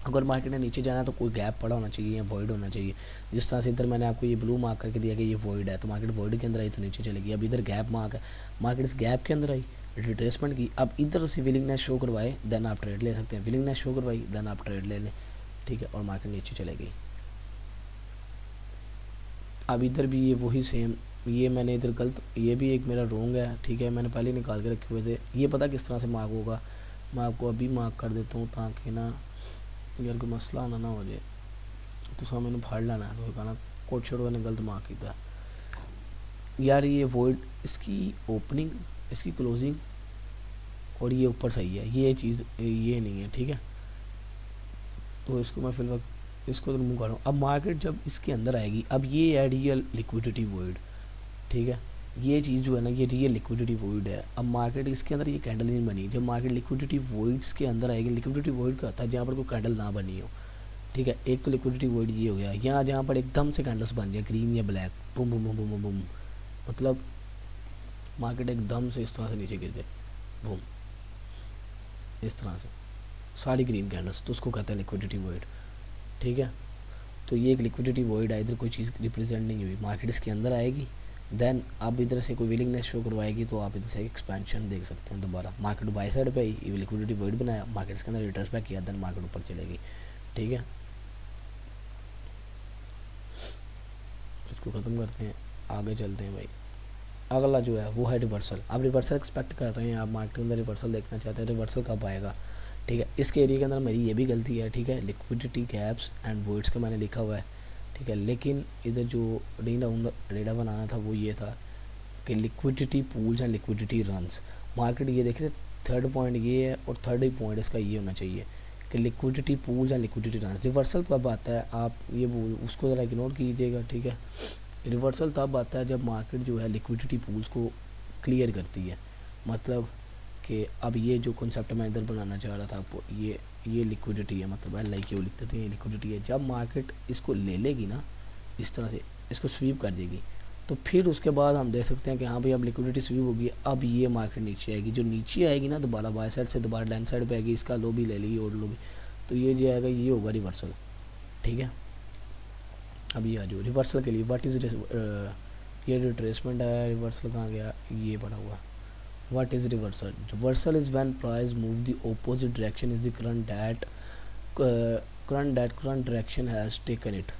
अगर मार्केट ने नीचे जाना है तो कोई गैप पड़ा होना चाहिए या वॉइड होना चाहिए। जिस तरह से इधर मैंने आपको ये ब्लू मार्क करके दिया कि ये वॉइड है, तो मार्केट वॉइड के अंदर आई तो नीचे चलेगी। अब इधर गैप मार्क है, मार्केट इस गैप के अंदर आई, रिट्रेसमेंट की, अब इधर से विलिंगनेस शो करवाए देन आप ट्रेड ले सकते हैं, विलिंगनेस शो करवाई देन आप ट्रेड ले लें, ठीक है, और मार्केट नीचे चले गई। अब इधर भी ये वही सेम, ये मैंने इधर गलत, ये भी एक मेरा रोंग है, ठीक है, मैंने पहले निकाल के रखे हुए थे। ये पता किस तरह से मार्क होगा, मैं आपको अभी मार्क कर देता हूँ ताकि ना यार कोई मसला आना ना हो जाए, तो सब मैंने फाड़ लेना है, तो कहना कोट शोट वाले गलत मार्क किया यार। ये वॉइड, इसकी ओपनिंग, इसकी क्लोजिंग और ये ऊपर सही है, ये चीज़ ये नहीं है, ठीक है। तो इसको मैं फिलहाल इसको तो रिमूव कर रहा हूँ। अब मार्केट जब इसके अंदर आएगी, अब ये है रियल लिक्विडिटी वॉइड, ठीक है, ये चीज़ जो है ना ये रियल लिक्विडिटी वॉइड है। अब मार्केट इसके अंदर ये कैंडल नहीं बनी, जब मार्केट लिक्विडिटी वॉइड्स के अंदर आएगी, लिक्विडिटी वॉइड का था जहाँ पर कोई कैंडल ना बनी हो, ठीक है। एक तो लिक्विडिटी वॉइड ये हो गया, यहाँ जहाँ पर एकदम से कैंडल्स बन जाए ग्रीन या black, boom boom boom boom boom, मतलब मार्केट एकदम से इस तरह से नीचे गिर जाए, बूम, इस तरह से सारी ग्रीन कैंडल्स, तो उसको कहते हैं लिक्विडिटी वॉइड, ठीक है। तो ये एक लिक्विडिटी वॉइड है, इधर कोई चीज़ रिप्रेजेंट नहीं हुई, मार्केट इसके अंदर आएगी, देन आप इधर से कोई विलिंगनेस शो करवाएगी तो आप इधर से एक्सपेंशन देख सकते हैं। दोबारा मार्केट बाय साइड पे आई, ये लिक्विडिटी वॉइड बनाया, मार्केट इसके अंदर रिटर्स बैक किया, देन मार्केट ऊपर चलेगी, ठीक है। इसको ख़त्म करते हैं, आगे चलते हैं भाई। अगला जो है वो है रिवर्सल। आप रिवर्सल एक्सपेक्ट कर रहे हैं, आप मार्केट के अंदर रिवर्सल देखना चाहते हैं, रिवर्सल कब आएगा, ठीक है। इसके एरिया के अंदर मेरी ये भी गलती है, ठीक है, लिक्विडिटी गैप्स एंड वॉइड्स का मैंने लिखा हुआ है, ठीक है, लेकिन इधर जो डेटा बनाना था वो ये था कि liquidity pools and liquidity runs. Market ये देखिए, थर्ड पॉइंट ये है और थर्ड पॉइंट इसका ये होना चाहिए कि liquidity pools and liquidity runs. Reversal कब आता है, आप ये उसको ज़रा इग्नोर कीजिएगा, ठीक है। रिवर्सल तब आता है जब मार्केट जो है लिक्विडिटी पूल्स को क्लियर करती है, मतलब कि अब ये जो कॉन्सेप्ट मैं इधर बनाना चाह रहा था आपको, ये लिक्विडिटी है, मतलब LIQ लिखते थे, ये लिक्विडिटी है। जब मार्केट इसको ले लेगी ना, इस तरह से इसको स्वीप कर देगी, तो फिर उसके बाद हम देख सकते हैं कि हाँ भाई अब लिक्विडिटी स्वीप होगी, अब ये मार्केट नीचे आएगी, जो नीचे आएगी ना दोबारा बाय साइड से दोबारा डाउन साइड पे आएगी, इसका लो भी ले लेगी और लो भी, तो ये जो आएगा ये होगा रिवर्सल, ठीक है। अब ये आ जाओ रिवर्सल के लिए, व्हाट इज़ ये रिट्रेसमेंट है, रिवर्सल कहाँ गया, ये पड़ा हुआ। What is reversal? Reversal is when price move the opposite direction is the current direction has taken it,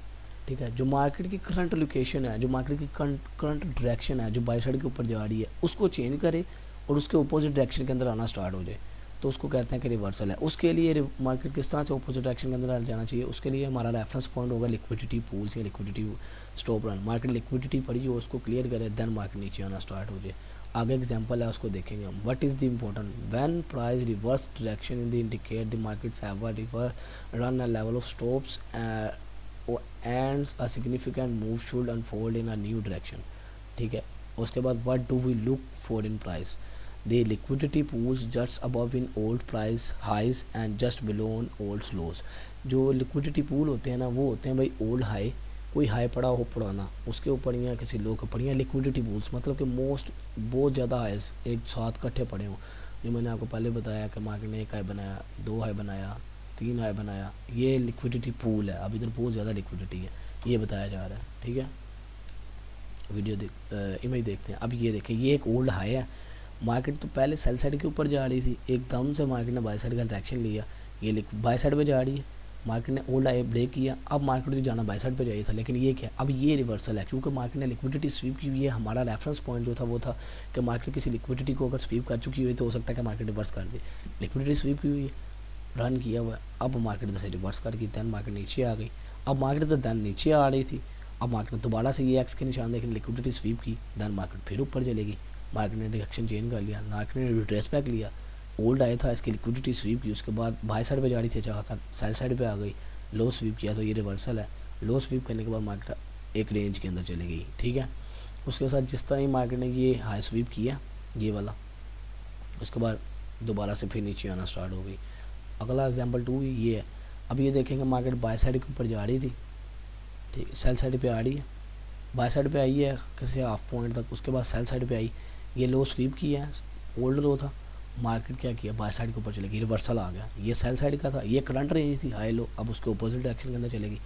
ठीक है। जो मार्केट की करंट लोकेशन है, जो मार्केट की करंट डायरेक्शन है, जो बाय साइड के ऊपर जा रही है, उसको चेंज करे और उसके अपोजिट डायरेक्शन के अंदर आना स्टार्ट हो जाए, तो उसको कहते हैं कि रिवर्सल है। उसके लिए मार्केट किस तरह से अपोजिट डायरेक्शन के अंदर जाना चाहिए, उसके लिए हमारा रेफरेंस पॉइंट होगा लिक्विडिटी पूल्स या liquidity stop run. Market liquidity पड़ी हो उसको क्लियर करे, देन मार्केट नीचे आना स्टार्ट हो जाए। आगे एग्जांपल है उसको देखेंगे हम। What is the important? When price reverse direction in the indicate the markets have a river run a level of stops and a significant move should unfold in a new direction, ठीक है। उसके बाद what do we look for in price? The liquidity pools just above in old price highs and just below on old lows। जो liquidity pool होते हैं ना वो होते हैं भाई ओल्ड हाई, कोई हाई पड़ा हो पुराना उसके ऊपर या किसी लो के ऊपर, या लिक्विडिटी पूल्स मतलब कि बहुत ज़्यादा हाइस एक साथ इकट्ठे पड़े हों। जो मैंने आपको पहले बताया कि मार्केट ने एक हाई बनाया, 2 हाई बनाया, 3 हाई बनाया, ये लिक्विडिटी पूल है। अब इधर बहुत ज़्यादा लिक्विडिटी है, ये बताया जा रहा है, ठीक है। इमेज देखते हैं। अब ये देखें, ये एक ओल्ड हाई है, मार्केट तो पहले सेल साइड के ऊपर जा रही थी, एकदम से मार्केट ने बाय साइड का डायरेक्शन लिया, ये बाय साइड पे जा रही है, मार्केट ने ओल्ड हाई ब्रेक किया, अब मार्केट तो जाना बाय साइड पे चाहिए था, लेकिन ये क्या, अब ये रिवर्सल है क्योंकि मार्केट ने लिक्विडिटी स्वीप की हुई है। हमारा रेफरेंस पॉइंट जो था वो था कि मार्केट किसी लिक्विडिटी को अगर स्वीप कर चुकी हुई तो हो सकता है कि मार्केट रिवर्स कर दे। लिक्विडिटी स्वीप की हुई है, रन किया हुआ है, अब मार्केट इधर से रिवर्स कर गई, दैन मार्केट नीचे आ गई। अब मार्केट तो दैन नीचे आ रही थी, अब मार्केट ने दोबारा से ये एक्स के निशान देखें लिक्विडिटी स्वीप की, दैन मार्केट फिर ऊपर चलेगी, मार्केट ने डायरेक्शन चेंज कर लिया, मार्केट ने रिट्रेस बैक लिया, ओल्ड आया था इसकी लिक्विडिटी स्वीप की, उसके बाद बाय साइड पे जा रही थी, अच्छा सेल साइड पे आ गई, लो स्वीप किया, तो ये रिवर्सल है। लो स्वीप करने के बाद मार्केट एक रेंज के अंदर चली गई, ठीक है। उसके साथ जिस तरह ही मार्केट ने ये हाई स्वीप किया ये वाला, उसके बाद दोबारा से फिर नीचे आना स्टार्ट हो गई। अगला एग्जांपल 2 ये है। अब ये देखेंगे मार्केट बाय साइड के ऊपर जा रही थी, ठीक है, सेल साइड पे आ रही है, बाय साइड पे आई है किसी हाफ पॉइंट तक, उसके बाद सेल साइड पे आई, ये लो स्वीप किया है, ओल्ड लो था, मार्केट क्या किया बाय साइड के ऊपर चलेगी, रिवर्सल आ गया, ये सेल साइड का था, ये करंट रेंज थी हाई लो, अब उसके अपोजिट डायरेक्शन के अंदर चलेगी।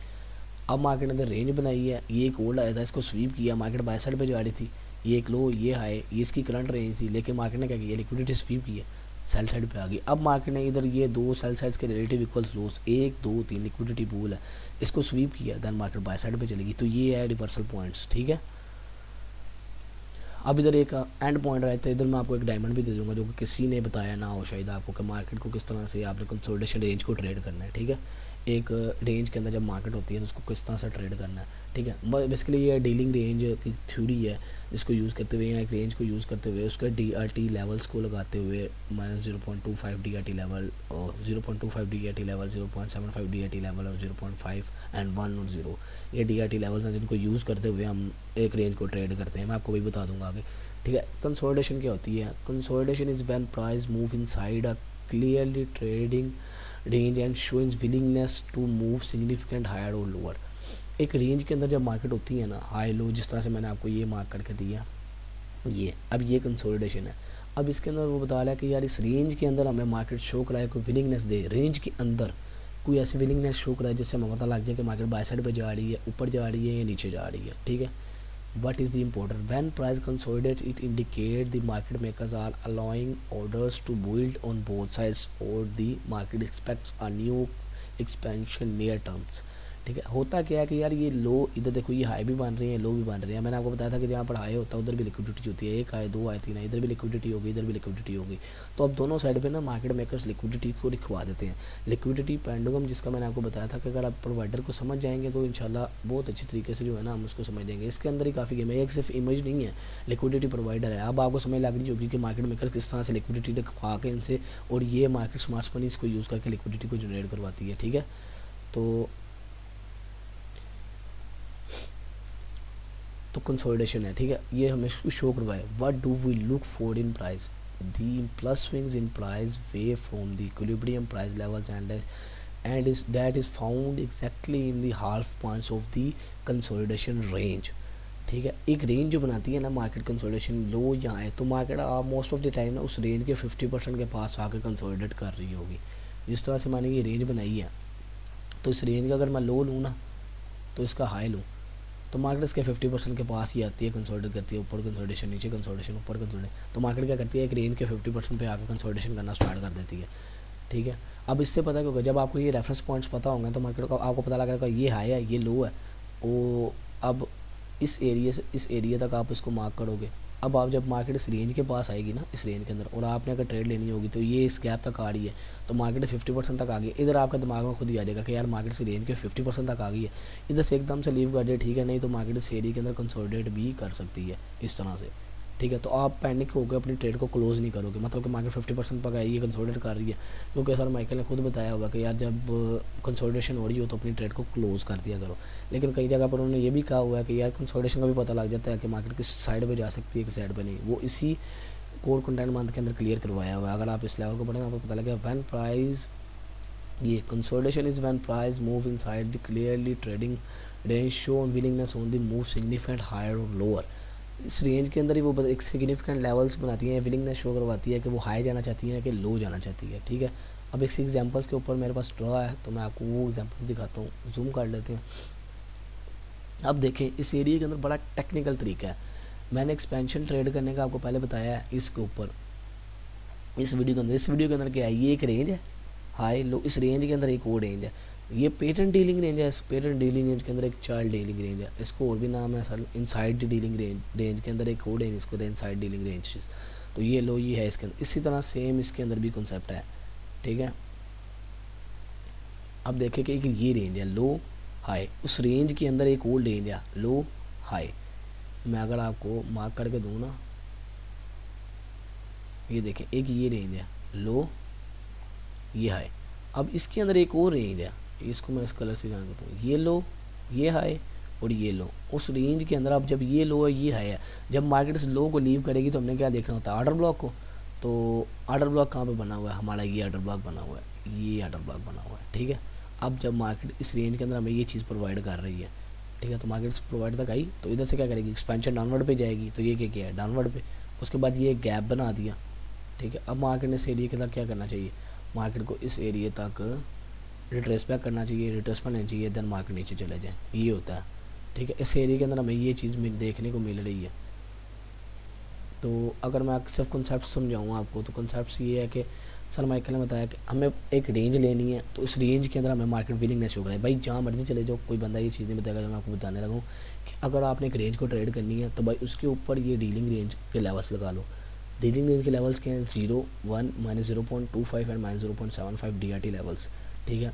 अब मार्केट ने अंदर रेंज बनाई है, ये एक ओल्ड आया था, इसको स्वीप किया, मार्केट बाय साइड पे जा रही थी, ये एक लो ये हाई, ये इसकी करंट रेंज थी, लेकिन मार्केट ने क्या किया लिक्विडिटी स्वीप किया, सेल साइड पे आ गई। अब मार्केट ने इधर ये 2 सेल साइड्स के relative equals loss 1 2 3 liquidity pool है, इसको स्वीप किया, देन मार्केट बाय साइड पे चलेगी, तो ये है रिवर्सल पॉइंट्स, ठीक है। अब इधर एक एंड पॉइंट रहता है, इधर मैं आपको एक डायमंड भी दे दूंगा जो कि किसी ने बताया ना हो शायद आपको कि मार्केट को किस तरह से आपने कंसोलिडेशन रेंज को ट्रेड करना है, ठीक है। एक रेंज के अंदर जब मार्केट होती है तो उसको किस तरह से ट्रेड करना है, ठीक है। बेसिकली ये डीलिंग रेंज की थ्योरी है जिसको यूज़ करते हुए या एक रेंज को यूज़ करते हुए उसके DRT लेवल्स को लगाते हुए -0.25 DRT लेवल और 0.25 DRT लेवल, 0.75 DRT लेवल और 0.5 एंड 1 और 0, ये DRT लेवल्स हैं जिनको यूज़ करते हुए हम एक रेंज को ट्रेड करते हैं। मैं आपको भी बता दूंगा आगे, ठीक है। कंसोलिडेशन क्या होती है? Consolidation is when price move inside a clearly trading range and showing willingness to move significant higher और लोअर। एक रेंज के अंदर जब मार्केट होती है ना हाई लो, जिस तरह से मैंने आपको ये मार्क करके दिया, ये अब ये कंसोलिडेशन है। अब इसके अंदर वो बता रहा है कि यार इस रेंज के अंदर हमें मार्केट शो कराए, कोई विलिंगनेस दे, रेंज के अंदर कोई ऐसी विलिंगनेस शो कराए जिससे हमें पता लग जाए कि मार्केट बाय साइड पे जा रही है, ऊपर जा रही है या नीचे जा रही है, ठीक है। What is the important? When price consolidates, it indicates the market makers are allowing orders to build on both sides, or the market expects a new expansion near terms, ठीक है। होता क्या है कि यार ये लो इधर देखो, ये हाई भी बन रही है, लो भी बन रही है। मैंने आपको बताया था कि जहाँ पर हाई होता है उधर भी लिक्विडिटी होती है, एक हाई 2 हाई 3 हाई, इधर भी लिक्विडिटी होगी, इधर भी लिक्विडिटी होगी। तो अब दोनों साइड पे ना मार्केट मेकर्स लिक्विडिटी को लिखवा देते हैं। लिक्विडिटी पेंडुलम जिसका मैंने आपको बताया था कि अगर आप प्रोवाइडर को समझ जाएंगे तो इंशाल्लाह बहुत अच्छी तरीके से जो है ना हम उसको समझ जाएंगे। इसके अंदर ही काफ़ी गेम है, एक सिर्फ इमेज नहीं है, लिक्विडिटी प्रोवाइडर है। अब आपको समझ लग रही होगी कि मार्केट मेकर किस तरह से लिक्विडिटी लिखवा के इनसे, और ये मार्केट स्मार्ट मनी इसको यूज़ करके लिक्विडिटी को जनरेट करवाती है, ठीक है। तो कंसोलिडेशन है, ठीक है, ये हमें शो करवाए। What do we look for in price? The plus swings in price way from the equilibrium price levels and is that is found exactly in the half points of the consolidation range, ठीक है। एक range जो बनाती है ना market consolidation लो या है, तो market most of the time ना उस रेंज के 50% के पास आकर कंसोलिडेट कर रही होगी। जिस तरह से मैंने ये रेंज बनाई है, तो इस रेंज का अगर मैं लो लूँ ना, तो इसका हाई लूँ, तो मार्केट इसके 50% के पास ही आती है, कंसोलिडेट करती है, ऊपर कंसोलिडेशन, नीचे कंसोलिडेशन, ऊपर कंसोलिडेशन। तो मार्केट क्या करती है, एक रेंज के 50% पे आकर कंसोलिडेशन करना स्टार्ट कर देती है। ठीक है। अब इससे पता क्या होगा, जब आपको ये रेफरेंस पॉइंट्स पता होंगे तो मार्केट को आपको पता लगेगा ये हाई है, ये लो है। वो अब इस एरिया से इस एरिया तक आप इसको मार्क करोगे। अब आप जब मार्केट इस रेंज के पास आएगी ना, इस रेंज के अंदर, और आपने अगर ट्रेड लेनी होगी तो ये इस गैप तक आ रही है, तो मार्केट 50% तक आ गई, इधर आपका दिमाग में खुद ही आ जाएगा कि यार मार्केट इस रेंज के 50% तक आ गई है, इधर से एकदम से लीव कर दे, ठीक है। नहीं तो मार्केट इस एरिया के अंदर कंसोलिडेट भी कर सकती है इस तरह से। ठीक है। तो आप पैनिक होकर अपनी ट्रेड को क्लोज़ नहीं करोगे, मतलब कि मार्केट 50% पर गई है, कंसोलिडेट कर रही है, क्योंकि सर माइकल ने खुद बताया होगा कि यार जब कंसोलिडेशन हो रही हो तो अपनी ट्रेड को क्लोज़ कर दिया करो। लेकिन कई जगह पर उन्होंने ये भी कहा हुआ है कि यार कंसोलिडेशन का भी पता लग जाता है कि मार्केट किस साइड पर जा सकती है, किस साइड पर नहीं। वो इसी कोर कंटेंट मंथ के अंदर क्लियर करवाया हुआ है। अगर आप इस लेवल को पढ़ें आपको पता लगेगा व्हेन प्राइस, ये consolidation is when price move inside the clearly trading range show willingness on the move significant higher और लोअर। इस रेंज के अंदर ही वो एक सिग्निफिकेंट लेवल्स बनाती हैं, विलिंगनेस शो करवाती है कि वो हाई जाना चाहती है कि लो जाना चाहती है। ठीक है। अब एक एग्जांपल्स के ऊपर मेरे पास ड्रॉ है, तो मैं आपको वो एग्जांपल्स दिखाता हूँ। जूम कर लेते हैं। अब देखें इस एरिया के अंदर बड़ा टेक्निकल तरीका है। मैंने एक्सपेंशन ट्रेड करने का आपको पहले बताया है इसके ऊपर, इस वीडियो के अंदर। इस वीडियो के अंदर क्या है, ये एक रेंज है हाई लो, इस रेंज के अंदर एक और रेंज है, ये पेटेंट डीलिंग रेंज है। इस पेटेंट डीलिंग रेंज के अंदर एक चाइल्ड डीलिंग रेंज है, इसको और भी नाम है सर इनसाइड डीलिंग रेंज के अंदर एक और रेंज, इसको इनसाइड डीलिंग रेंज। तो ये लो ये है इसके अंदर। इसी तरह सेम इसके अंदर भी कॉन्सेप्ट है। ठीक है। अब देखें कि ये रेंज है लो हाई, उस रेंज के अंदर एक और रेंज है लो हाई। मैं अगर आपको मार्क करके दूँ ना, ये देखें एक ये रेंज है लो ये हाई। अब इसके अंदर एक और रेंज है, इसको मैं इस कलर से जान देता हूँ, ये लो ये हाई और ये लो। उस रेंज के अंदर अब जब ये लो है ये हाई है, जब मार्केट इस लो को लीव करेगी तो हमने क्या देखना होता है, आर्डर ब्लॉक को। तो आर्डर ब्लॉक कहाँ पे बना हुआ है हमारा, ये आर्डर ब्लॉक बना हुआ है, ये आर्डर ब्लॉक बना हुआ है। ठीक है। अब जब मार्केट इस रेंज के अंदर हमें ये चीज़ प्रोवाइड कर रही है, ठीक है, तो मार्केट प्रोवाइड तक आई, तो इधर से क्या करेगी, एक्सपेंशन डाउनवर्ड पे जाएगी, तो ये क्या किया है डाउनवर्ड पे। उसके बाद ये गैप बना दिया। ठीक है। अब मार्केट ने इस एरिया के साथ क्या करना चाहिए, मार्केट को इस एरिया तक रिट्रेस बैक करना चाहिए, रिट्रेसमेंट लेना चाहिए, देन मार्केट नीचे चले जाए, ये होता है। ठीक है। इस एरिया के अंदर हमें ये चीज़ देखने को मिल रही है। तो अगर मैं सिर्फ कॉन्सेप्ट समझाऊँ आपको, तो कॉन्सेप्ट ये है कि सर माइकल ने बताया कि हमें एक रेंज लेनी है, तो इस रेंज के अंदर हमें मार्केट विलिंगनेस शो कराए। भाई जहाँ मर्जी चले जाओ, कोई बंदा ये चीज़ नहीं बताएगा। जो मैं आपको बताने लगा हूँ कि अगर आपने एक रेंज को ट्रेड करनी है, तो भाई उसके ऊपर ये डीलिंग रेंज के लेवल्स लगा लो। डीलिंग रेंज के लेवल्स के हैं 0, 1, -0.25 एंड -0.75 DRT लेवल्स। ठीक है।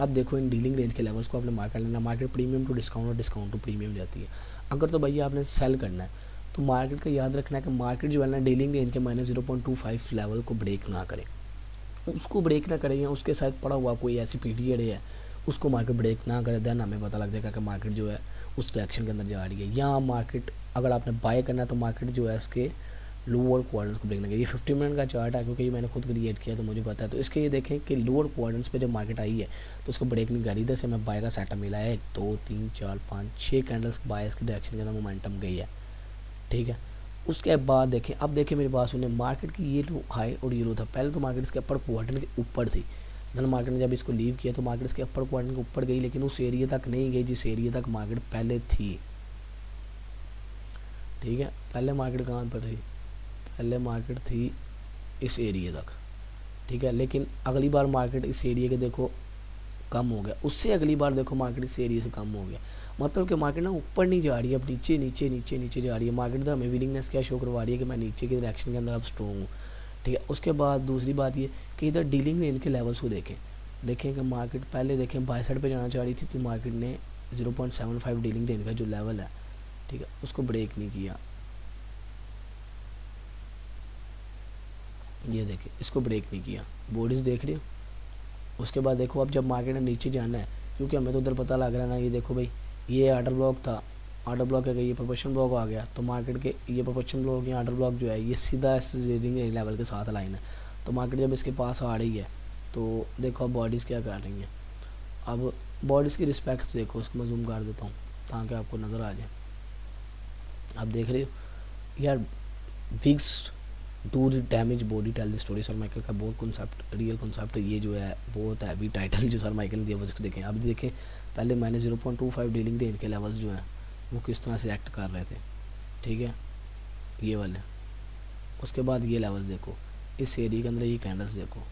अब देखो इन डीलिंग रेंज के लेवल्स को आपने मार्क कर लेना। मार्केट प्रीमियम टू डिस्काउंट और डिस्काउंट टू प्रीमियम जाती है। अगर तो भैया आपने सेल करना है, तो मार्केट का याद रखना है कि मार्केट जो है ना डीलिंग रेंज के -0.25 लेवल को ब्रेक ना करें, उसको ब्रेक ना करें, या उसके साथ पड़ा हुआ कोई ऐसी पीरियड है उसको मार्केट ब्रेक ना करे, देन हमें पता लग जाएगा कि मार्केट जो है उस डायरेक्शन के अंदर जा रही है। या मार्केट अगर आपने बाय करना है, तो मार्केट जो है इसके लोअर क्वाड्रेंट्स को ब्रेक ना करें। ये 50 मिनट का चार्ट है, क्योंकि ये मैंने खुद क्रिएट किया तो मुझे पता है। तो इसके ये देखें कि लोअर क्वाड्रेंट्स पे जब मार्केट आई है तो उसको ब्रेक नहीं करी, इधर से हमें बाय का सेटअप मिला है, 1 2 3 4 5 6 कैंडल्स बाय इसके डायरेक्शन के अंदर मोमेंटम गई है। ठीक है। उसके बाद देखें, अब देखें मेरी बात सुने, मार्केट की ये लो हाई और ये लो था। पहले तो मार्केट इसके अपर क्वाड्रेंट के ऊपर थी, देन मार्केट ने जब इसको लीव किया तो मार्केट इसके अपर क्वाड्रेंट के ऊपर गई, लेकिन उस एरिया तक नहीं गई जिस एरिया तक मार्केट पहले थी। ठीक है। पहले मार्केट कहाँ पर थी, पहले मार्केट थी इस एरिया तक। ठीक है। लेकिन अगली बार मार्केट इस एरिया के देखो कम हो गया, उससे अगली बार देखो मार्केट इस एरिया से कम हो गया। मतलब कि मार्केट ना ऊपर नहीं जा रही है, अब नीचे नीचे नीचे नीचे जा रही है। मार्केट तो हमें विलिंगनेस क्या शो करवा रही है कि मैं नीचे के डायरेक्शन के अंदर अब स्ट्रॉन्ग हूँ। ठीक है। उसके बाद दूसरी बात ये कि इधर डीलिंग रेंज के लेवल्स को देखें कि मार्केट पहले देखें बाय साइड पे जाना चाह रही थी, तो मार्केट ने 0.75 डीलिंग रेंज का जो लेवल है, ठीक है, उसको ब्रेक नहीं किया। ये देखें इसको ब्रेक नहीं किया, बॉडीज़ देख रहे हो। उसके बाद देखो अब जब मार्केट ने नीचे जाना है, क्योंकि हमें तो उधर पता लग रहा है ना, ये देखो भाई ये आर्डर ब्लॉक था, आर्डर ब्लॉक है, ये प्रोपोर्शन ब्लॉक आ गया, तो मार्केट के ये प्रोपोर्शन ब्लॉक या आर्डर ब्लॉक जो है ये सीधा इस रीडिंग लेवल के साथ लाइन है। तो मार्केट जब इसके पास आ रही है तो देखो अब बॉडीज़ क्या कर रही हैं। अब बॉडीज़ की रिस्पेक्ट देखो, उसको मैं जूम कर देता हूँ ताकि आपको नज़र आ जाए। आप देख रहे हो यार, wicks to damage body tell the story. Sir Michael का बहुत कॉन्सेप्ट, रियल कॉन्सेप्ट ये जो है बहुत हैवी टाइटल जो सर माइकल ने दिया वो इसको देखें। अब देखें पहले मैंने 0.25 डीलिंग रेंज के लेवल्स जो हैं वो किस तरह से एक्ट कर रहे थे, ठीक है, ये वाले। उसके बाद ये लेवल्स देखो, इस एरिया के अंदर ये कैंडल्स देखो,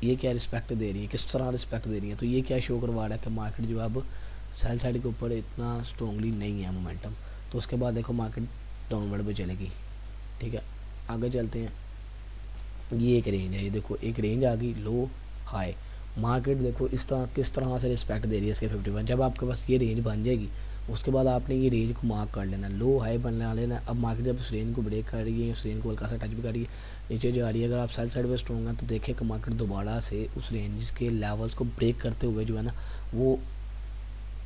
ये क्या रिस्पेक्ट दे रही है, किस तरह रिस्पेक्ट दे रही है। तो ये क्या शो करवा रहा है कि मार्केट जो है अब सेल साइड के ऊपर इतना स्ट्रॉन्गली नहीं है मोमेंटम। तो उसके बाद देखो मार्केट डाउनवर्ड पे चलेगी, ठीक है। आगे चलते हैं, ये एक रेंज है, ये देखो एक रेंज आ गई, लो हाई। मार्केट देखो इस तरह किस तरह से रिस्पेक्ट दे रही है इसके 51। जब आपके पास ये रेंज बन जाएगी उसके बाद आपने ये रेंज को मार्क कर लेना, लो हाई बनने लेना। अब मार्केट जब उस रेंज को ब्रेक कर रही है, उस रेंज को हल्का सा टच भी कर रही है, नीचे जा रही है, अगर आप सेल साइड पे स्ट्रॉन्ग हैं तो देखिए कि मार्केट दोबारा से उस रेंज के लेवल्स को ब्रेक करते हुए जो है ना वो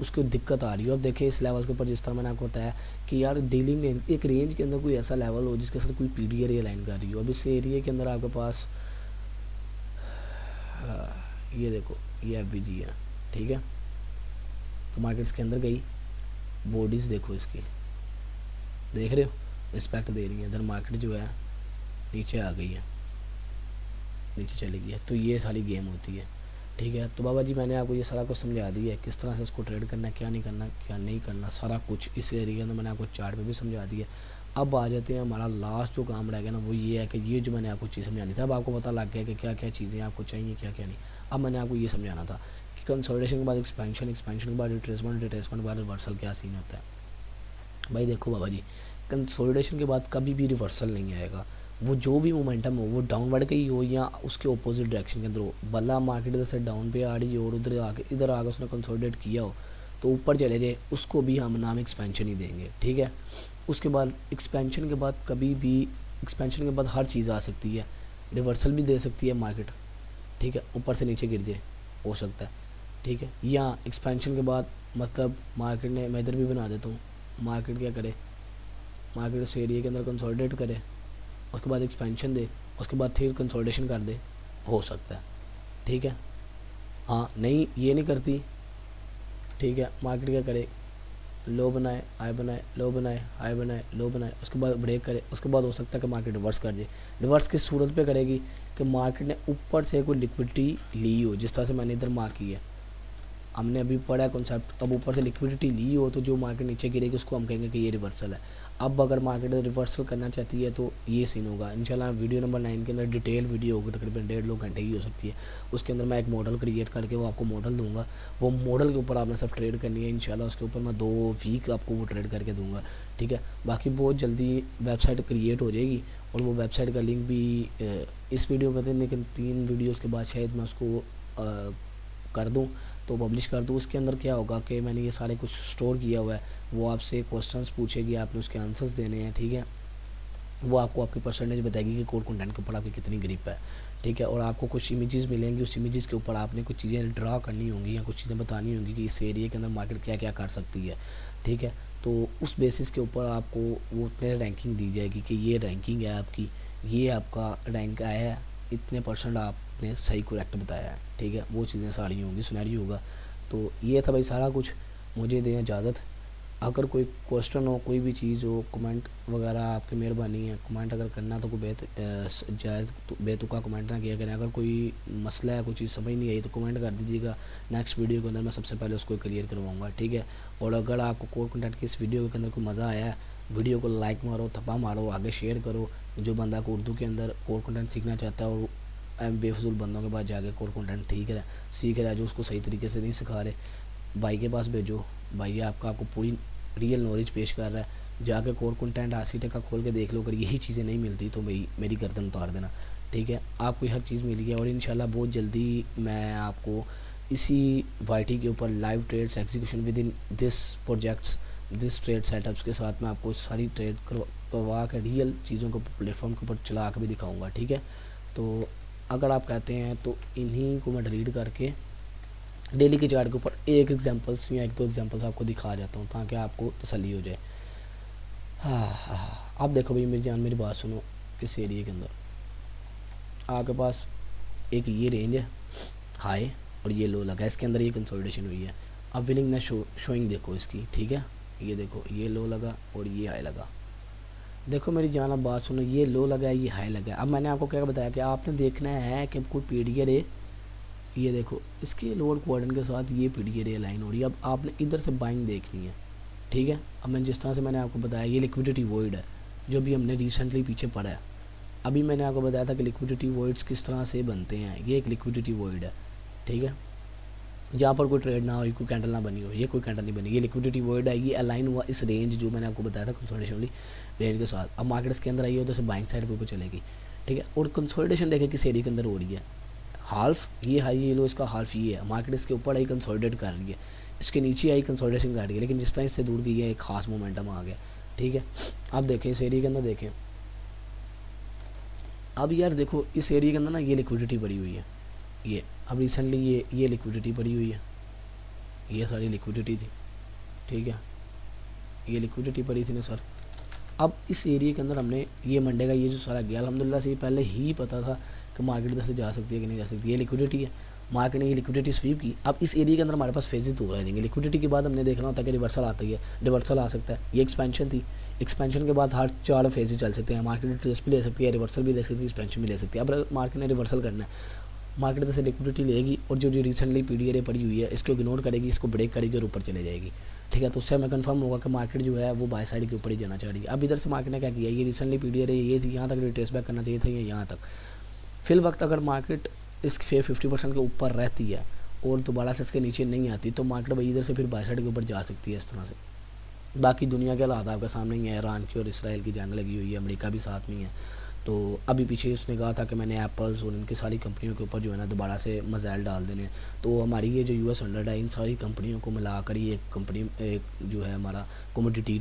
उसको दिक्कत आ रही है। अब देखिए इस लेवल के ऊपर जिस तरह मैंने आपको बताया कि यार डीलिंग एक रेंज के अंदर कोई ऐसा लेवल हो जिसके साथ कोई पीडी एरिया लाइन कर रही हो। अब इस एरिया के अंदर आपके पास ये देखो ये FVG है, ठीक है। तो मार्केट्स के अंदर गई, बॉडीज़ देखो इसकी, देख रहे हो रिस्पेक्ट दे रही है। इधर मार्केट जो है नीचे आ गई है, नीचे चली गई है। तो ये सारी गेम होती है, ठीक है। तो बाबा जी मैंने आपको ये सारा कुछ समझा दिया है, किस तरह से इसको ट्रेड करना है, क्या नहीं करना, क्या नहीं करना, सारा कुछ इस एरिया के अंदर मैंने आपको चार्ट पे भी समझा दिया। अब आ जाते हैं, हमारा लास्ट जो काम रह गया ना वो ये है कि ये जो मैंने आपको चीज़ समझानी थी, अब आपको पता लग गया कि क्या क्या चीज़ें आपको चाहिए, क्या क्या नहीं। अब मैंने आपको ये समझाना था कि कंसोलिडेशन के बाद एक्सपेंशन, एक्सपेंशन के बाद रिट्रेसमेंट, रिट्रेसमेंट के बाद रिवर्सल क्या सीन होता है। भाई देखो बाबा जी, कंसोलिडेशन के बाद कभी भी रिवर्सल नहीं आएगा। वो जो भी मोमेंटम हो वो डाउनवर्ड का ही हो या उसके ऑपोजिट डायरेक्शन के अंदर हो। भला मार्केट इधर से डाउन पे आ रही हो और इधर आके उसने कंसोलिडेट किया हो तो ऊपर चले जाए, उसको भी हम नाम एक्सपेंशन ही देंगे, ठीक है। उसके बाद एक्सपेंशन के बाद कभी भी, एक्सपेंशन के बाद हर चीज़ आ सकती है, रिवर्सल भी दे सकती है मार्केट, ठीक है, ऊपर से नीचे गिर जाए हो सकता है, ठीक है। या एक्सपेंशन के बाद मतलब मार्केट ने, मैं इधर भी बना देता हूँ, मार्केट क्या करे, मार्केट उस एरिया के अंदर कंसोलिडेट करे, उसके बाद एक्सपेंशन दे, उसके बाद फिर कंसोलिडेशन कर दे, हो सकता है, ठीक है। हाँ नहीं ये नहीं करती, ठीक है। मार्केट क्या करे, लो बनाए, हाई बनाए, लो बनाए, हाई बनाए, लो बनाए, उसके बाद ब्रेक करे, उसके बाद हो सकता है कि मार्केट रिवर्स कर जाए। रिवर्स किस सूरत पे करेगी कि मार्केट ने ऊपर से कोई लिक्विडिटी ली हो, जिस तरह से मैंने इधर मार्क किया है, हमने अभी पढ़ा है कॉन्सेप्ट। अब ऊपर से लिक्विडिटी ली हो तो जो मार्केट नीचे गिरेगी उसको हम कहेंगे कि ये रिवर्सल है। अब अगर मार्केट रिवर्सल करना चाहती है तो ये सीन होगा। इंशाल्लाह वीडियो नंबर 9 के अंदर डिटेल वीडियो होगी, तकरीबन 1.5-2 घंटे की हो सकती है। उसके अंदर मैं एक मॉडल क्रिएट करके वो आपको मॉडल दूंगा, वो मॉडल के ऊपर आपने सब ट्रेड करनी है इंशाल्लाह। उसके ऊपर मैं 2 वीक आपको वो ट्रेड करके दूंगा, ठीक है। बाकी बहुत जल्दी वेबसाइट क्रिएट हो जाएगी और वो वेबसाइट का लिंक भी इस वीडियो में थे, लेकिन 3 वीडियोज़ के बाद शायद मैं उसको कर दूँ तो पब्लिश कर दूँ। उसके अंदर क्या होगा कि मैंने ये सारे कुछ स्टोर किया हुआ है, वो आपसे क्वेश्चंस पूछेगी, आपने उसके आंसर्स देने हैं, ठीक है। वो आपको आपकी परसेंटेज बताएगी कि कोर कंटेंट के ऊपर आपकी कितनी ग्रिप है, ठीक है। और आपको कुछ इमेजेस मिलेंगी, उस इमेजेस के ऊपर आपने कुछ चीज़ें ड्रा करनी होंगी या कुछ चीज़ें बतानी होंगी कि इस एरिया के अंदर मार्केट क्या क्या कर सकती है, ठीक है। तो उस बेसिस के ऊपर आपको वो उतने रैंकिंग दी जाएगी कि ये रैंकिंग है आपकी, ये आपका रैंक आया है, इतने % आपने सही करेक्ट बताया है, ठीक है। वो चीज़ें सारी होंगी, सुनहरी होगा। तो ये था भाई सारा कुछ, मुझे दें इजाज़त। अगर कोई क्वेश्चन हो, कोई भी चीज़ हो, कमेंट वगैरह आपकी मेहरबानी है, कमेंट अगर करना तो कोई जायज़ बेतुका कमेंट ना किया करें। अगर कोई मसला है, कोई चीज़ समझ नहीं आई तो कमेंट कर दीजिएगा, नेक्स्ट वीडियो के अंदर मैं सबसे पहले उसको क्लियर करवाऊँगा, ठीक है। और अगर आपको कोर कंटेंट की इस वीडियो के अंदर कोई मज़ा आया है, वीडियो को लाइक मारो, थप्पा मारो, आगे शेयर करो। जो बंदा को उर्दू के अंदर कोर कंटेंट सीखना चाहता है और बेफजूल बंदों के पास जाके कोर कंटेंट ठीक है सीख रहा है, जो उसको सही तरीके से नहीं सिखा रहे, भाई के पास भेजो। भाई आपको पूरी रियल नॉलेज पेश कर रहा है, जाके कोर कंटेंट 80% खोल के देख लो। अगर यही चीज़ें नहीं मिलती तो भाई मेरी गर्दन उतार देना, ठीक है। आपको हर चीज़ मिली है और इंशाल्लाह बहुत जल्दी मैं आपको इसी वाईटी के ऊपर live trades execution within this projects, this trade setups के साथ मैं आपको सारी ट्रेड करवा कर रियल चीज़ों को प्लेटफॉर्म के ऊपर चला कर भी दिखाऊँगा, ठीक है। तो अगर आप कहते हैं तो इन्हीं को मैं डिलीट करके डेली के चार्ट के ऊपर एक एग्जांपल्स या 1-2 एग्जांपल्स आपको दिखा जाता हूँ ताकि आपको तसल्ली हो जाए। हाँ आप देखो भाई मेरी जान, मेरी बात सुनो। इस एरिया के अंदर आपके पास एक ये रेंज है हाई और ये लो लगा है, इसके अंदर ये कंसोलिडेशन हुई है। अब विलिंगनेस शोइंग देखो इसकी, ठीक है। ये देखो ये लो लगा और ये हाई लगा। देखो मेरी जान अब बात सुनो, ये लो लगा है ये हाई लगा है। अब मैंने आपको क्या बताया कि आपने देखना है कि कोई पीडीए रे, ये देखो इसके लोअर क्वाड्रेंट के साथ ये पीडीए रे लाइन हो रही है। अब आपने इधर से बाइंग देखनी है, ठीक है। अब मैंने जिस तरह से मैंने आपको बताया ये लिक्विडिटी वॉइड है जो भी हमने रिसेंटली पीछे पढ़ा है। अभी मैंने आपको बताया था कि लिक्विडिटी वॉइड्स किस तरह से बनते हैं। ये एक लिक्विडिटी वॉइड है, ठीक है, जहाँ पर कोई ट्रेड ना हो, कोई कैंडल ना बनी हो, ये कोई कैंडल नहीं बनी, ये लिक्विडिटी वॉइड है। ये अलाइन हुआ इस रेंज जो मैंने आपको बताया था कंसोलिडेशन वाली रेंज के साथ। अब मार्केट इसके अंदर आई है तो से बाइंग साइड के ऊपर चलेगी, ठीक है। और कंसोलिडेशन देखें किस एरिया के अंदर हो रही है, हाल्फ ये हाई ये लो, इसका हाल्फ ये है। मार्केट इसके ऊपर आई कंसोलिडेट कर रही है, इसके नीचे आई कंसोलिडेशन कर रही है, लेकिन जिस तरह इससे दूर गई है एक खास मोमेंटम आ गया, ठीक है। अब देखें इस एरिया के अंदर देखें, अब यार देखो इस एरिया के अंदर ना ये लिक्विडिटी पड़ी हुई है, ये अब रिसेंटली ये लिक्विडिटी पड़ी हुई है, ये सारी लिक्विडिटी थी, ठीक है, ये लिक्विडिटी पड़ी थी ना सर। अब इस एरिया के अंदर हमने ये मंडे का ये जो सारा गया अल्हम्दुलिल्लाह से पहले ही पता था कि मार्केट इधर से जा सकती है कि नहीं जा सकती। ये लिक्विडिटी है, मार्केट ने ये लिक्विडिटी स्वीप की। अब इस एरिया के अंदर हमारे पास फेजेस दो रह जाएंगे। लिक्विडिटी के बाद हमने देखना होता है कि रिवर्सल आता ही है, रिवर्सल आ सकता है। ये एक्सपेंशन थी, एक्सपेंशन के बाद हर 4 फेजेस चल सकते हैं। मार्केट ट्रेस भी ले सकती है, रिवर्सल भी ले सकती है, एक्सपेंशन भी ले सकती है। अब मार्केट ने रिवर्सल करना है, मार्केट इधर से लिक्विडिटी लेगी और जो रिसेंटली पीडीए पड़ी हुई है इसको इग्नोर करेगी, इसको ब्रेक करेगी और ऊपर चले जाएगी, ठीक है। तो उससे हमें कंफर्म होगा कि मार्केट जो है वो बाय साइड के ऊपर ही जाना चाह रही है। अब इधर से मार्केट ने क्या किया, ये रिसेंटली पीडीए ये थी, यहाँ तक रिट्रेस बैक करना चाहिए था या यहाँ तक। फिल वक्त अगर मार्केट इस 50% के ऊपर रहती है और दोबारा से इसके नीचे नहीं आती तो मार्केट भाई इधर से फिर बाय साइड के ऊपर जा सकती है इस तरह से। बाकी दुनिया के हालात आपके सामने ही है, ईरान की और इसराइल की जंग लगी हुई है, अमेरिका भी साथ में है। तो अभी पीछे उसने कहा था कि मैंने एप्पल्स और इनकी सारी कंपनियों के ऊपर जो है ना दोबारा से मज़ाइल डाल देने हैं। तो हमारी ये जो US 100 है इन सारी कंपनियों को मिलाकर ये एक कंपनी एक जो है हमारा कमोडिटी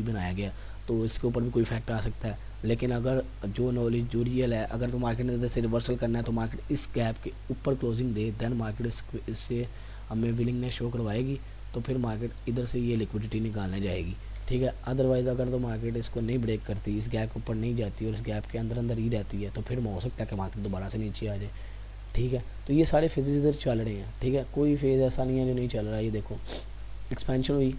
बनाया गया। तो इसके ऊपर भी कोई इफेक्ट आ सकता है, लेकिन अगर जो नॉलेज जो रियल है, अगर तो मार्केट ने इधर से रिवर्सल करना है तो मार्केट इस गैप के ऊपर क्लोजिंग दे, देन मार्केट इससे हमें विलिंगनेस शो करवाएगी, तो फिर मार्केट इधर से ये लिक्विडिटी निकालने जाएगी, ठीक है। अदरवाइज़ अगर तो मार्केट इसको नहीं ब्रेक करती, इस गैप के ऊपर नहीं जाती और इस गैप के अंदर अंदर ही रहती है, तो फिर हो सकता है कि मार्केट दोबारा से नीचे आ जाए, ठीक है। तो ये सारे फेजेस इधर चल रहे हैं, ठीक है, कोई फेज़ ऐसा नहीं है जो नहीं चल रहा है। ये देखो एक्सपेंशन हुई,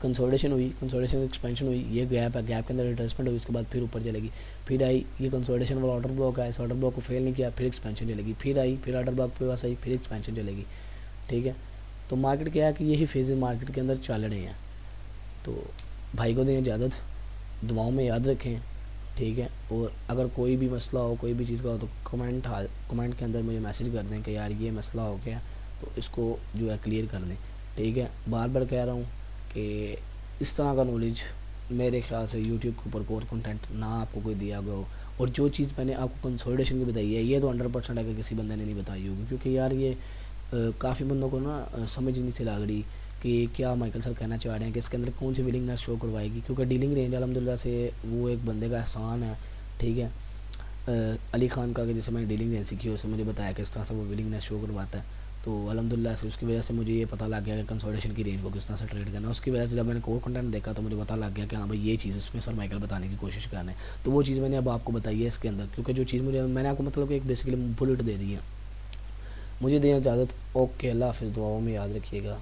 कंसोलिडेशन हुई, कंसोलिडेशन एक्सपेंशन हुई, ये गैप है, गैप के अंदर रिट्रेसमेंट हुई, उसके बाद फिर ऊपर चलेगी, फिर आई ये कंसोलिडेशन वाला ऑर्डर ब्लॉक है, इस ऑर्डर ब्लॉक को फेल नहीं किया, फिर एक्सपेंशन चलेगी, फिर आई फिर ऑर्डर ब्लॉक पे पास आई, फिर एक्सपेंशन चलेगी, ठीक है। तो मार्केट क्या है कि यही फेजेस मार्केट के अंदर चल रहे हैं। तो भाई को दें इजाज़त, दुआओं में याद रखें, ठीक है। और अगर कोई भी मसला हो, कोई भी चीज़ का हो तो कमेंट के अंदर मुझे मैसेज कर दें कि यार ये मसला हो गया, तो इसको जो है क्लियर कर दें, ठीक है। बार बार कह रहा हूँ कि इस तरह का नॉलेज मेरे ख्याल से यूट्यूब के ऊपर कोर कंटेंट ना आपको कोई दिया गया हो। और जो चीज़ मैंने आपको कंसोलिडेशन की बताई है ये तो 100% है कि किसी बंदे ने नहीं बताई होगी, क्योंकि यार ये काफ़ी बंदों को ना समझ नहीं थी लग रही कि क्या माइकल सर कहना चाह रहे हैं कि इसके अंदर कौन सी विलिंगनेस शो करवाएगी, क्योंकि डीलिंग रेंज अल्हम्दुलिल्लाह से वो एक बंदे का एहसान है, ठीक है। अली खान का कि जैसे मैंने डीलिंग रेंज सीखी उससे मुझे बताया कि इस तरह से वो विलिंगनेस शो करवाता है। तो अल्हम्दुलिल्लाह से उसकी वजह से मुझे ये पता लग गया कि कंसोलिडेशन की रेंज को किस तरह से ट्रेड करना है। उसकी वजह से जब मैंने कोर कंटेंट देखा तो मुझे पता लग गया कि हाँ भाई ये चीज़ उसमें सर माइकल बताने की कोशिश कर रहे हैं। तो वो चीज़ मैंने अब आपको बताई है इसके अंदर, क्योंकि जो चीज़ मैंने आपको मतलब कि एक बेसिकली बुलेट दे दी है। मुझे दें इजाज़त, ओके, अल्लाह हाफ़िज़, दुआओं में याद रखिएगा।